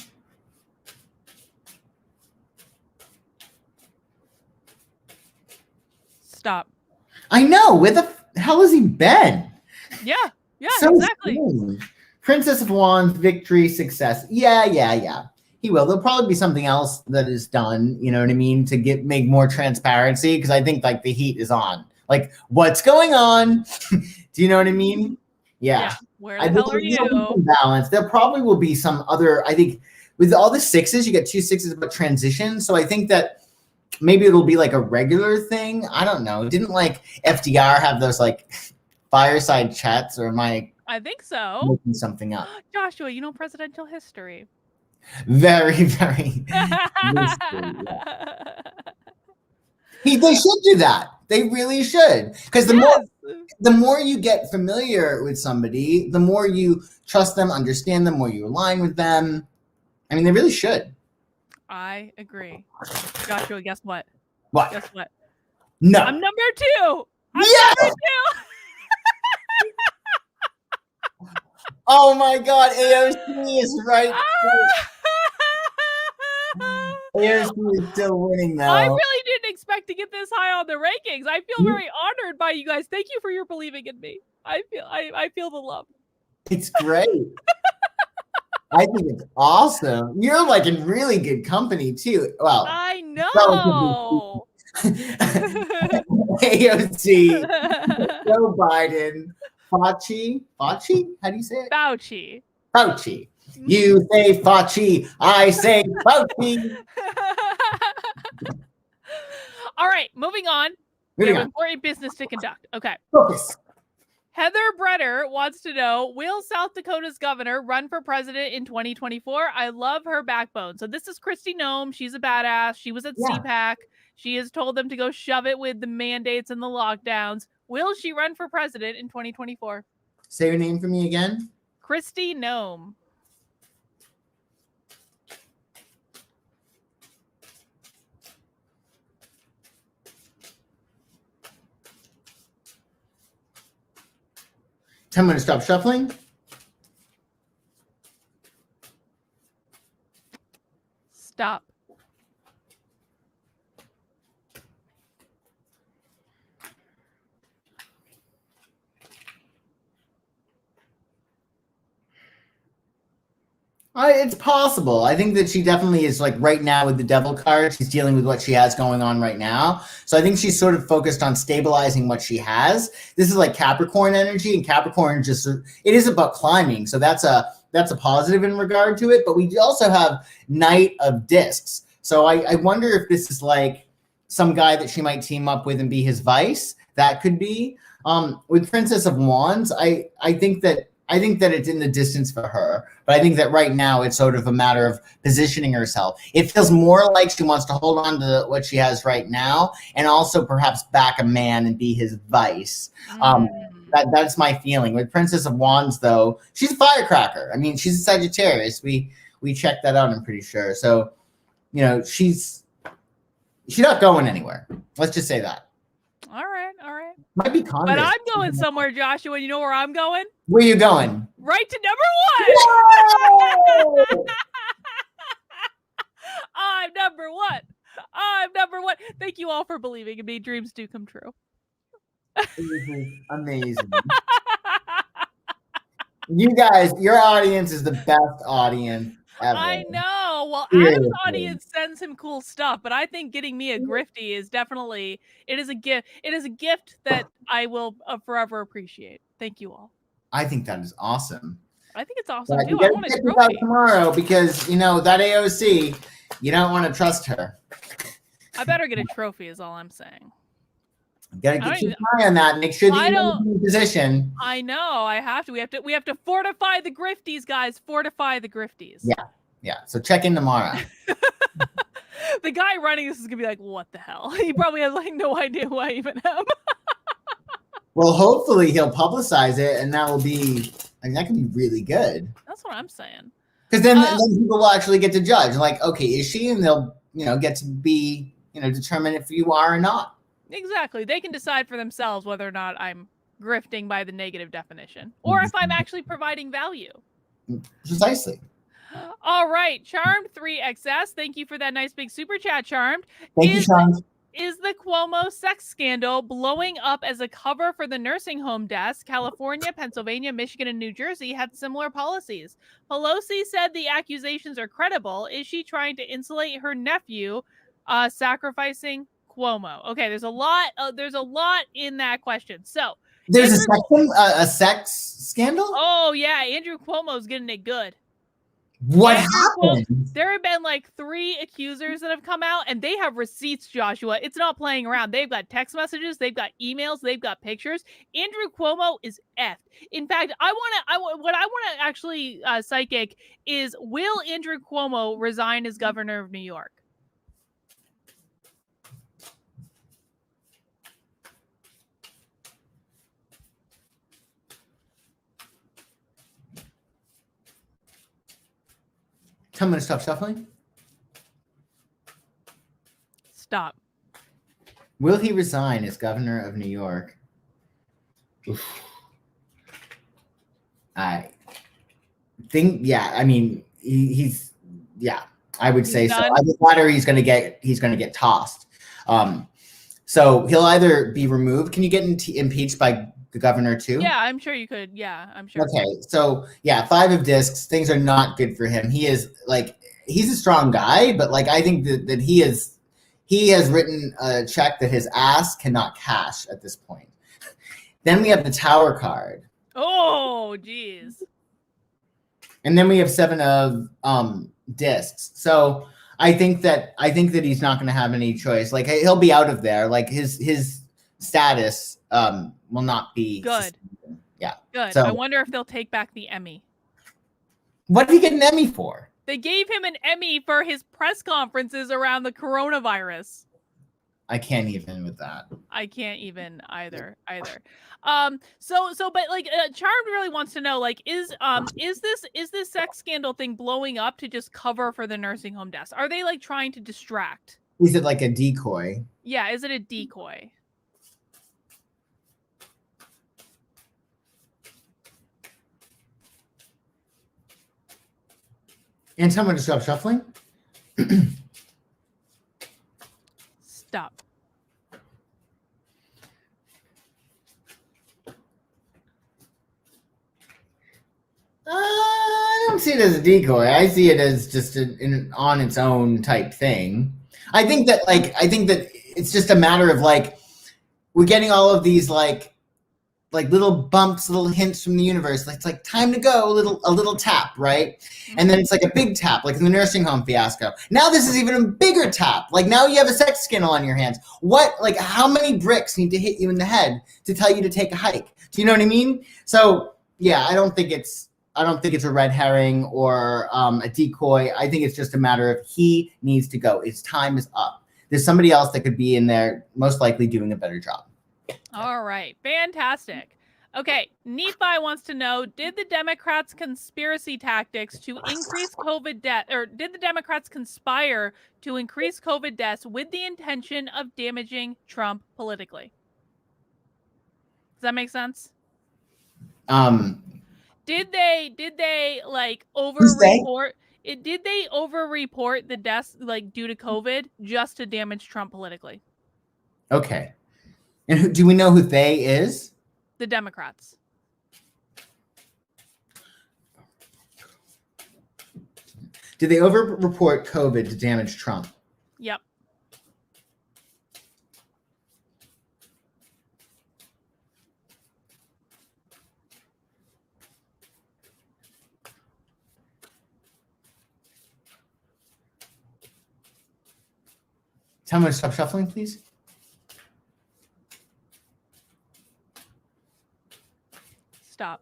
A: Stop.
B: I know. Where the hell has he been?
A: Yeah, so exactly.
B: Cool. Princess of Wands, victory, success. Yeah. He will. There'll probably be something else that is done, you know what I mean, to make more transparency, because I think like the heat is on. Like, what's going on? Do you know what I mean? Yeah.
A: Where the hell are you?
B: Balance. There probably will be some other, I think, with all the 6s, you get 2 6s about transition. So I think that maybe it'll be like a regular thing. I don't know. Didn't like FDR have those like fireside chats, or am I
A: think so.
B: Making something up?
A: Joshua, you know presidential history.
B: Very, very. They should do that. They really should. Because the more you get familiar with somebody, the more you trust them, understand them, more you align with them. I mean, they really should.
A: I agree. Joshua, guess what?
B: What?
A: Guess what?
B: No.
A: I'm number 2.
B: Yes!
A: Number 2.
B: Oh my God, AOC is right. AOC is still winning though.
A: I really didn't expect to get this high on the rankings. I feel very honored by you guys. Thank you for your believing in me. I feel the love.
B: It's great. I think it's awesome. You're like in really good company too. Well,
A: I know.
B: AOC, Joe Biden, Fauci. Fauci? How do you say it?
A: Fauci.
B: Fauci. You say Fauci. I say Fauci.
A: All right, moving on. We have important business to conduct. Okay.
B: Focus.
A: Heather Bretter wants to know, will South Dakota's governor run for president in 2024? I love her backbone. So this is Kristi Noem. She's a badass. She was at CPAC. She has told them to go shove it with the mandates and the lockdowns. Will she run for president in 2024?
B: Say your name for me again.
A: Kristi Noem.
B: I'm going to stop shuffling.
A: Stop.
B: It's possible. I think that she definitely is, like, right now with the devil card, she's dealing with what she has going on right now. So I think she's sort of focused on stabilizing what she has. This is like Capricorn energy, and Capricorn just, it is about climbing. So that's a positive in regard to it. But we also have Knight of Discs. So I wonder if this is like some guy that she might team up with and be his vice. That could be. With Princess of Wands, I think that it's in the distance for her, but I think that right now it's sort of a matter of positioning herself. It feels more like she wants to hold on to what she has right now, and also perhaps back a man and be his vice. That's my feeling. With Princess of Wands, though, she's a firecracker. I mean, she's a Sagittarius. We checked that out, I'm pretty sure. So, you know, she's not going anywhere. Let's just say that.
A: All right.
B: Might be Congress.
A: But I'm going somewhere, Joshua. You know where I'm going?
B: Where are you going?
A: Right to number 1. I'm number 1. I'm number 1. Thank you all for believing in me. Dreams do come true.
B: Amazing. You guys, your audience is the best audience ever.
A: I know. Well,
B: Seriously.
A: Adam's audience sends him cool stuff, but I think getting me a griftie is definitely, it is a gift. It is a gift that I will forever appreciate. Thank you all.
B: I think that is awesome.
A: I think it's awesome too.
B: You
A: I
B: gotta
A: want a
B: check this out
A: trophy
B: tomorrow, because you know that AOC, you don't want to trust her.
A: I better get a trophy is all I'm saying.
B: You gotta get your eye on that. Make sure that you're in position.
A: I know. I have to. We have to fortify the grifties, guys. Fortify the grifties.
B: Yeah. So check in tomorrow.
A: The guy running this is gonna be like, what the hell? He probably has like no idea who I even am.
B: Well, hopefully he'll publicize it, and that will be. I mean, that can be really good.
A: That's what I'm saying.
B: Because then people will actually get to judge. Like, okay, is she? And they'll, get to be, determine if you are or not.
A: Exactly. They can decide for themselves whether or not I'm grifting by the negative definition, or if I'm actually providing value.
B: Precisely.
A: All right. Charmed 3XS. Thank you for that nice big super chat, Charmed.
B: Thank you, Charmed.
A: Is the Cuomo sex scandal blowing up as a cover for the nursing home deaths? California, Pennsylvania, Michigan, and New Jersey had similar policies. Pelosi said the accusations are credible. Is she trying to insulate her nephew, sacrificing Cuomo? Okay, there's a lot in that question. So
B: there's a sex scandal?
A: Oh yeah, Andrew Cuomo's getting it good.
B: What happened?
A: There have been like 3 accusers that have come out, and they have receipts, Joshua. It's not playing around. They've got text messages, they've got emails, they've got pictures. Andrew Cuomo is effed. In fact, what I want to actually psychic is, will Andrew Cuomo resign as governor of New York?
B: I'm going to stop shuffling.
A: Stop.
B: Will he resign as governor of New York? Oof. I think, I mean, he's I would say so. I think later he's going to get tossed. So he'll either be removed. Can you get impeached by the governor too?
A: Yeah, I'm sure you could. Yeah, I'm sure.
B: Okay, so 5 of discs. Things are not good for him. He is he's a strong guy, but I think that he is he has written a check that his ass cannot cash at this point. Then we have the Tower card.
A: Oh, geez. And
B: then we have 7 of discs. So I think that he's not going to have any choice. Like, he'll be out of there. Like, his status will not be
A: good.
B: Sustained. Yeah.
A: Good. So, I wonder if they'll take back the Emmy.
B: What did he get an Emmy for?
A: They gave him an Emmy for his press conferences around the coronavirus.
B: I can't even with that.
A: I can't even either. But like, Charmed really wants to know, like, is this sex scandal thing blowing up to just cover for the nursing home deaths? Are they like trying to distract?
B: Is it like a decoy?
A: Yeah, is it a decoy?
B: And tell me to stop shuffling.
A: Stop.
B: I don't see it as a decoy. I see it as just an on its own type thing. I think that it's just a matter of like, we're getting all of these like little bumps, little hints from the universe. It's like time to go, a little tap, right? And then it's like a big tap, like in the nursing home fiasco. Now this is even a bigger tap. Like now you have a sex scandal on your hands. How many bricks need to hit you in the head to tell you to take a hike? Do you know what I mean? So yeah, I don't think it's a red herring or a decoy. I think it's just a matter of he needs to go. His time is up. There's somebody else that could be in there, most likely doing a better job.
A: All right. Fantastic. Okay. Nephi wants to know, did the Democrats' conspiracy tactics to increase COVID death, or did the Democrats conspire to increase COVID deaths with the intention of damaging Trump politically? Does that make sense? Did they like over-report? Did they over-report the deaths like due to COVID just to damage Trump politically?
B: Okay. And do we know who they is?
A: The Democrats.
B: Did they over-report COVID to damage Trump?
A: Yep.
B: Tell me to stop shuffling, please.
A: Stop.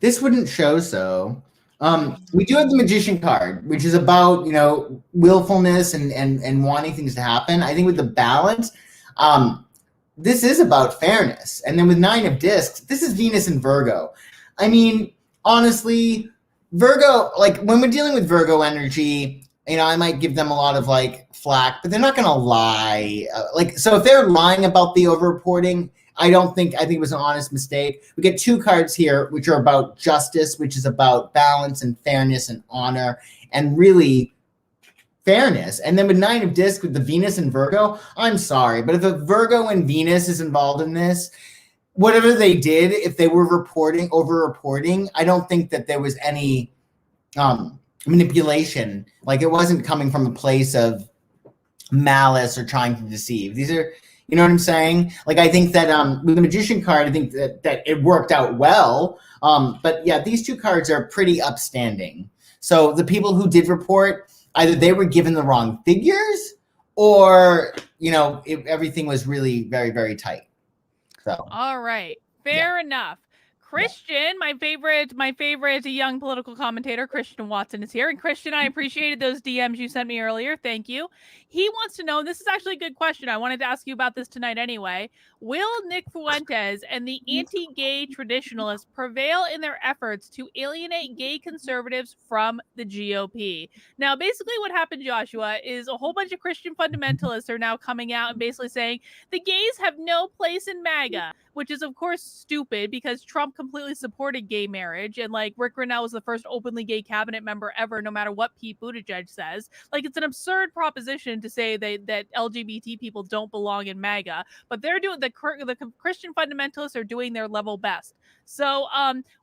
B: This wouldn't show so. We do have the Magician card, which is about, willfulness and wanting things to happen. I think with the balance, this is about fairness. And then with 9 of discs, this is Venus and Virgo. I mean, honestly, Virgo, like when we're dealing with Virgo energy, I might give them a lot of like flack, but they're not going to lie. So if they're lying about the over-reporting, I think it was an honest mistake. We get 2 cards here, which are about justice, which is about balance and fairness and honor and really fairness. And then with 9 of discs with the Venus and Virgo, I'm sorry, but if a Virgo and Venus is involved in this, whatever they did, if they were over-reporting, I don't think that there was any manipulation. Like it wasn't coming from a place of malice or trying to deceive. These are, you know what I'm saying? Like I think that with the Magician card, I think that it worked out well. But yeah, these 2 cards are pretty upstanding. So the people who did report, either they were given the wrong figures or, everything was really very, very tight. So.
A: All right. Fair enough. Christian, my favorite young political commentator, Christian Watson, is here. And Christian, I appreciated those DMs you sent me earlier. Thank you. He wants to know, and this is actually a good question. I wanted to ask you about this tonight anyway. Will Nick Fuentes and the anti-gay traditionalists prevail in their efforts to alienate gay conservatives from the GOP? Now, basically what happened, Joshua, is a whole bunch of Christian fundamentalists are now coming out and basically saying the gays have no place in MAGA, which is, of course, stupid because Trump completely supported gay marriage. And like Rick Grinnell was the first openly gay cabinet member ever, no matter what Pete Buttigieg says. Like it's an absurd proposition to say that LGBT people don't belong in MAGA, but they're doing the Christian fundamentalists are doing their level best. So,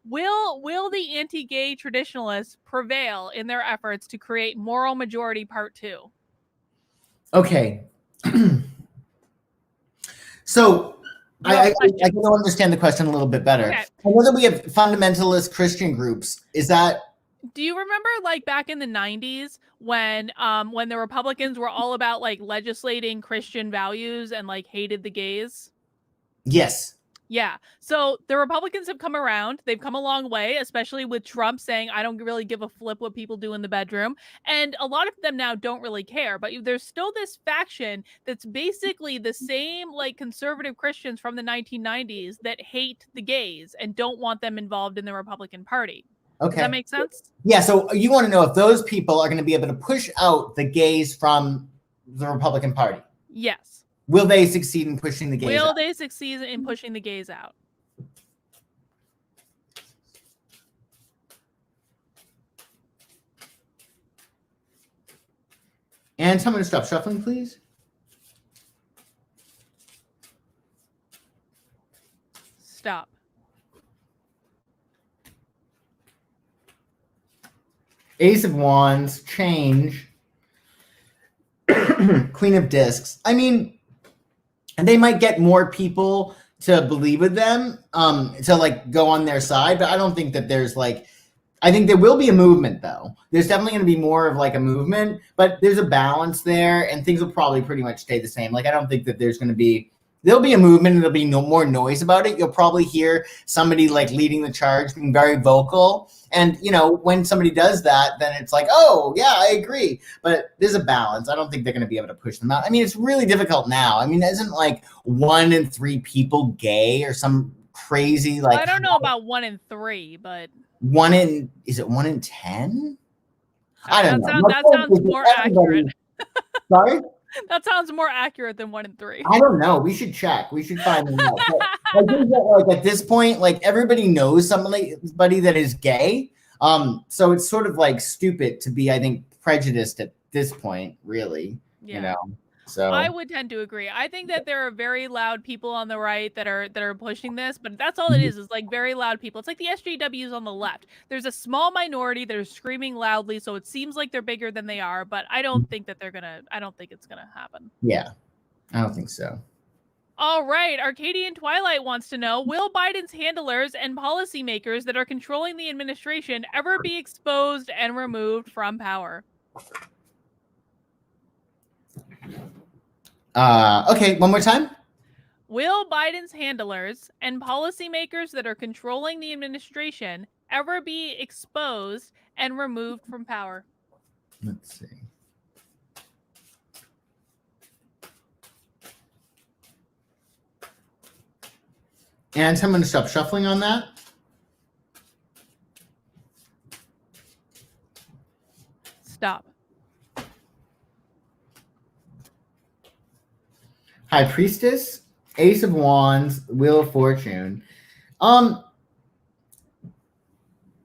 A: will the anti-gay traditionalists prevail in their efforts to create moral majority part 2?
B: Okay. So I can understand the question a little bit better.
A: Okay.
B: I know that we have fundamentalist Christian groups. Is that?
A: Do you remember like back in the 90s when the Republicans were all about like legislating Christian values and like hated the gays?
B: Yes.
A: Yeah. So the Republicans have come around. They've come a long way, especially with Trump saying, I don't really give a flip what people do in the bedroom. And a lot of them now don't really care. But there's still this faction that's basically the same like conservative Christians from the 1990s that hate the gays and don't want them involved in the Republican Party.
B: Okay.
A: Does that make sense?
B: Yeah. So you want to know if those people are going to be able to push out the gays from the Republican Party?
A: Yes.
B: Will they succeed in pushing the gays out?
A: Will they succeed in pushing the gays out?
B: And tell me to stop shuffling, please.
A: Stop.
B: Ace of Wands, change, Queen of Discs. I mean, they might get more people to believe with them, to like go on their side, but I don't think that there's like, I think there will be a movement though. There's definitely going to be more of like a movement, but there's a balance there and things will probably pretty much stay the same. Like, I don't think that there'll be a movement and there'll be no more noise about it. You'll probably hear somebody like leading the charge, being very vocal. And, you know, when somebody does that, then it's like, oh, yeah, I agree. But there's a balance. I don't think they're going to be able to push them out. I mean, it's really difficult now. I mean, isn't like 1 in 3 people gay or some crazy like...
A: I don't know about 1 in 3, but...
B: Is it 1 in 10? I don't know.
A: That sounds more accurate.
B: Sorry?
A: That sounds more accurate than 1 in 3.
B: I don't know. We should check. We should find them out. But I think that like at this point, like everybody knows somebody that is gay. So it's sort of like stupid to be, I think, prejudiced at this point, really.
A: Yeah.
B: You know. So
A: I would tend to agree. I think that there are very loud people on the right that are pushing this, but that's all it is like very loud people. It's like the SJWs on the left. There's a small minority that are screaming loudly, so it seems like they're bigger than they are, but I don't think that I don't think it's gonna happen.
B: Yeah, I don't think so.
A: All right, Arcadian Twilight wants to know, will Biden's handlers and policymakers that are controlling the administration ever be exposed and removed from power?
B: Okay, one more time.
A: Will Biden's handlers and policymakers that are controlling the administration ever be exposed and removed from power?
B: Let's see. And I'm going to stop shuffling on that.
A: Stop.
B: High Priestess, Ace of Wands, Wheel of Fortune.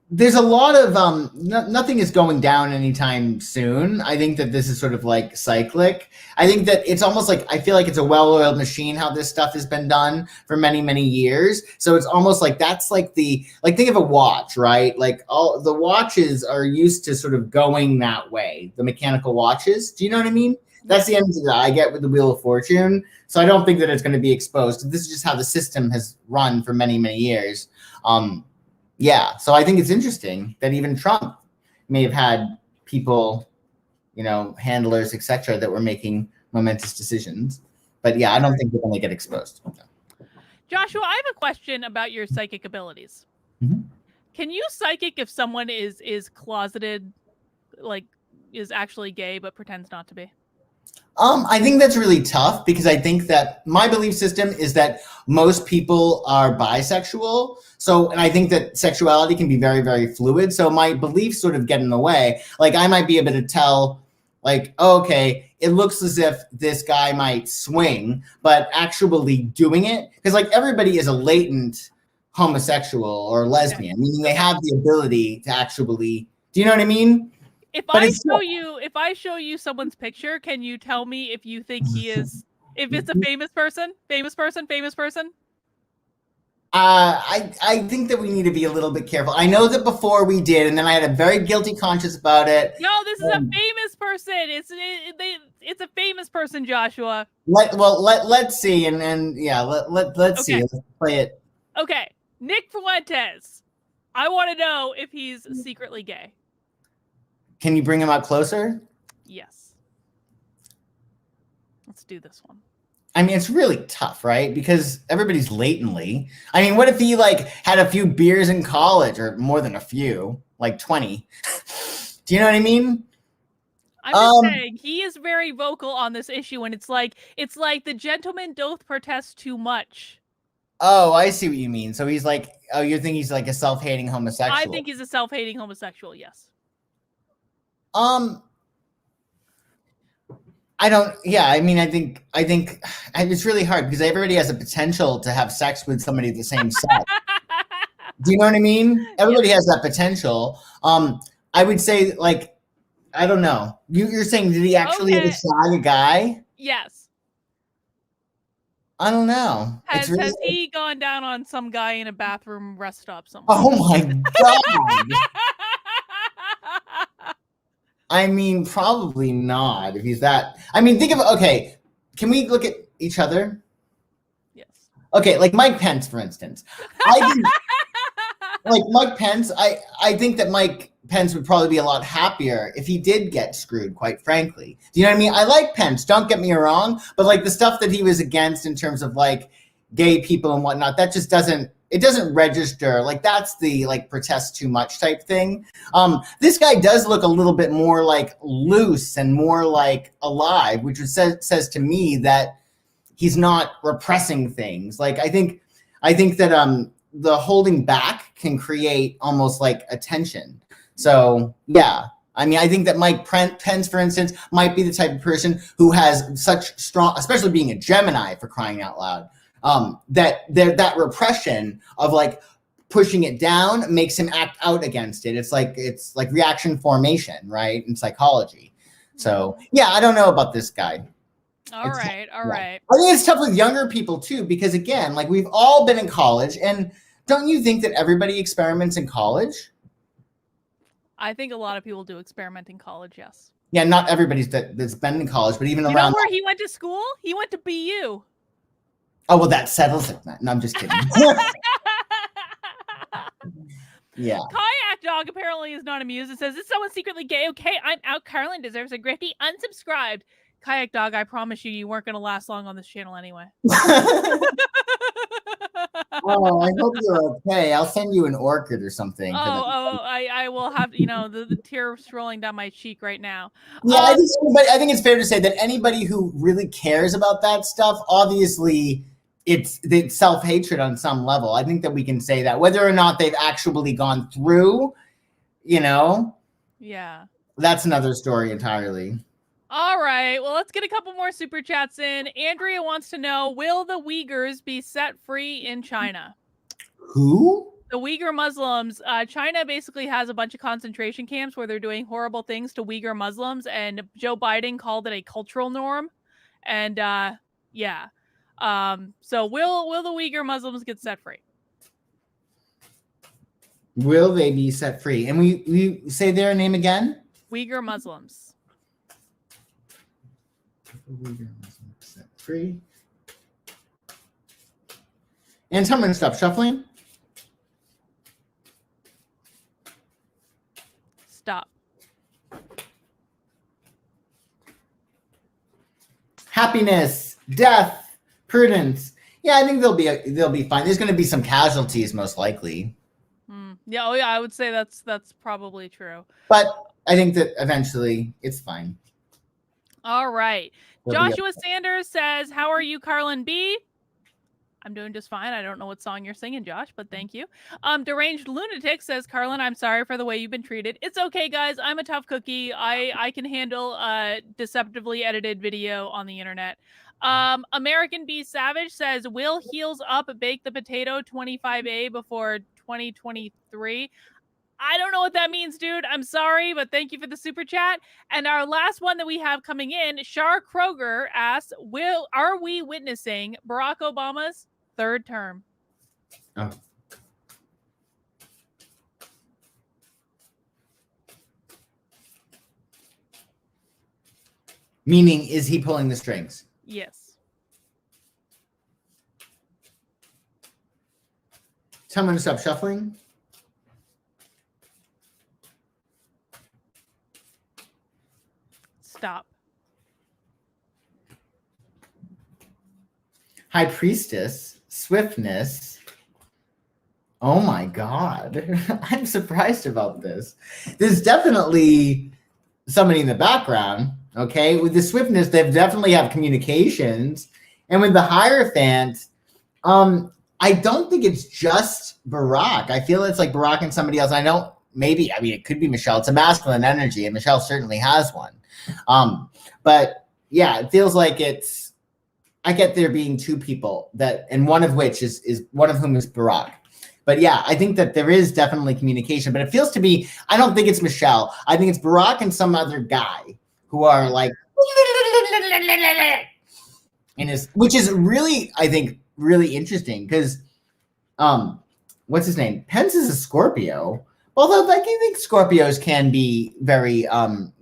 B: There's a lot of nothing is going down anytime soon. I think that this is sort of like cyclic. I think that it's almost like, I feel like it's a well-oiled machine how this stuff has been done for many, many years. So it's almost like that's like think of a watch, right? Like all the watches are used to sort of going that way, the mechanical watches. Do you know what I mean? That's the energy that I get with the Wheel of Fortune. So I don't think that it's going to be exposed. This is just how the system has run for many, many years. Yeah, so I think it's interesting that even Trump may have had people, you know, handlers, etc., that were making momentous decisions. But yeah, I don't think they're going to get exposed.
A: Joshua, I have a question about your psychic abilities.
B: Mm-hmm.
A: Can you psychic if someone is closeted, like is actually gay but pretends not to be?
B: I think that's really tough because I think that my belief system is that most people are bisexual. So, and I think that sexuality can be very, very fluid. So my beliefs sort of get in the way. Like I might be able to tell like, oh, okay, it looks as if this guy might swing, but actually doing it, because like everybody is a latent homosexual or lesbian, meaning they have the ability to actually, do you know what I mean?
A: If I show you someone's picture, can you tell me if you think he is If it's a famous person.
B: I think that we need to be a little bit careful. I know that before we did, and then I had a very guilty conscience about it.
A: No, this is a famous person. It's a famous person, Joshua.
B: Let's see, and yeah, let's see. Let's play it.
A: Okay, Nick Fuentes. I want to know if he's secretly gay.
B: Can you bring him up closer?
A: Yes. Let's do this one.
B: I mean, it's really tough, right? Because everybody's latently. I mean, what if he like had a few beers in college, or more than a few, like 20? Do you know what I mean?
A: I'm just saying he is very vocal on this issue, and it's like the gentleman doth protest too much.
B: Oh, I see what you mean. So he's like, oh, you think he's like a self-hating homosexual?
A: I think he's a self-hating homosexual. Yes.
B: I don't. Yeah, I mean, I think it's really hard because everybody has a potential to have sex with somebody of the same sex. Do you know what I mean? Everybody has that potential. I would say, like, I don't know. You're saying, did he actually shag a guy?
A: Yes.
B: I don't know.
A: Has he gone down on some guy in a bathroom rest stop somewhere?
B: Oh my god. I mean, probably not. If he's that, I mean, think of, okay, can we look at each other?
A: Yes.
B: Okay, like Mike Pence, for instance. Like Mike Pence, I think that Mike Pence would probably be a lot happier if he did get screwed, quite frankly. Do you know what I mean? I like Pence, don't get me wrong, but like the stuff that he was against in terms of like gay people and whatnot, that just doesn't register. Like that's the like protest too much type thing. This guy does look a little bit more like loose and more like alive, which says to me that he's not repressing things. Like I think that the holding back can create almost like a tension. So yeah, I mean, I think that Mike Pence, for instance, might be the type of person who has such strong, especially being a Gemini, for crying out loud, that repression of like pushing it down makes him act out against it. It's like reaction formation, right, in psychology. So yeah, I don't know about this guy.
A: All right.
B: I think it's tough with younger people too, because again, like we've all been in college, and don't you think that everybody experiments in college?
A: I think a lot of people do experiment in college, yes.
B: Yeah, not everybody's that's been in college, but even around.
A: You know where he went to school? He went to BU.
B: Oh, well, that settles it. No, I'm just kidding. Yeah.
A: Kayak Dog apparently is not amused. It says, is someone secretly gay? Okay, I'm out. Karlyn deserves a griftie. Unsubscribed. Kayak Dog, I promise you weren't going to last long on this channel anyway.
B: Oh, I hope you're okay. I'll send you an orchid or something.
A: I will have, the tears rolling down my cheek right now.
B: Yeah, I think it's fair to say that anybody who really cares about that stuff, obviously, it's self-hatred on some level. I think that we can say that. Whether or not they've actually gone through,
A: Yeah.
B: That's another story entirely.
A: All right. Well, let's get a couple more super chats in. Andrea wants to know, will the Uyghurs be set free in China?
B: Who?
A: The Uyghur Muslims. China basically has a bunch of concentration camps where they're doing horrible things to Uyghur Muslims, and Joe Biden called it a cultural norm. And yeah. So will the Uyghur Muslims get set free?
B: Will they be set free? And we say their name again?
A: Uyghur Muslims.
B: Uyghur Muslims set free. And tell me to stop shuffling.
A: Stop.
B: Happiness, death, prudence. Yeah, I think they'll be fine. There's going to be some casualties, most likely.
A: Yeah, I would say that's probably true.
B: But I think that eventually it's fine.
A: All right. Joshua Sanders says, how are you, Karlyn B? I'm doing just fine. I don't know what song you're singing, Josh, but thank you. Deranged Lunatic says, Karlyn, I'm sorry for the way you've been treated. It's okay, guys. I'm a tough cookie. I can handle deceptively edited video on the internet. American B Savage says, will Heels Up bake the potato 25A before 2023? I don't know what that means, dude. I'm sorry, but thank you for the super chat. And our last one that we have coming in, Shar Kroger asks, are we witnessing Barack Obama's third term?
B: Oh. Meaning, is he pulling the strings?
A: Yes.
B: Tell me to stop shuffling.
A: Stop.
B: High Priestess, swiftness. Oh my God. I'm surprised about this. There's definitely somebody in the background, okay? With the swiftness, they definitely have communications. And with the Hierophant, I don't think it's just Barack. I feel it's like Barack and somebody else. I mean, it could be Michelle. It's a masculine energy, and Michelle certainly has one. But yeah, it feels like I get there being two people and one of which is one of whom is Barack. But yeah, I think that there is definitely communication, but it feels to be, I don't think it's Michelle. I think it's Barack and some other guy who are like, which is really, I think, really interesting because, what's his name? Pence is a Scorpio. Although, like, I think Scorpios can be very,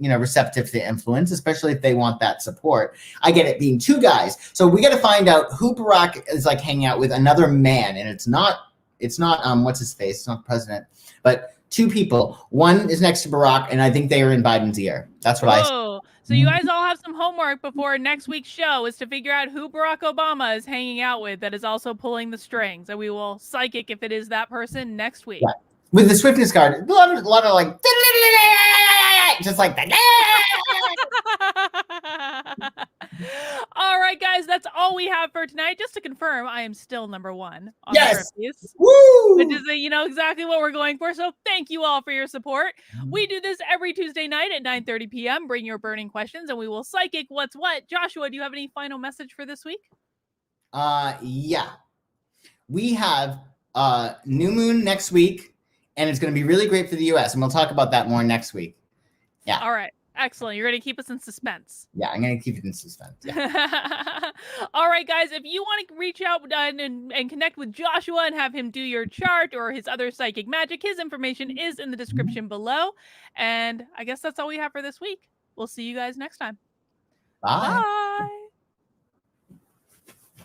B: receptive to influence, especially if they want that support. I get it being two guys. So we got to find out who Barack is like hanging out with, another man. And it's not, what's his face? It's not the president, but two people. One is next to Barack, and I think they are in Biden's ear. That's what I say.
A: So you guys all have some homework before next week's show is to figure out who Barack Obama is hanging out with that is also pulling the strings. And we will psychic if it is that person next week.
B: Yeah. With the swiftness card, a lot of like, just like that.
A: All right, guys, that's all we have for tonight. Just to confirm, I am still number one on
B: yes!
A: the grifties,
B: Woo!
A: which is exactly what we're going for. So thank you all for your support. We do this every Tuesday night at 9:30 p.m. Bring your burning questions, and we will psychic what's what. Joshua, do you have any final message for this week?
B: Yeah. We have new moon next week. And it's going to be really great for the U.S. And we'll talk about that more next week. Yeah.
A: All right. Excellent. You're going to keep us in suspense.
B: Yeah, I'm going to keep it in suspense. Yeah.
A: All right, guys. If you want to reach out and connect with Joshua and have him do your chart or his other psychic magic, his information is in the description below. And I guess that's all we have for this week. We'll see you guys next time.
B: Bye.
A: Bye.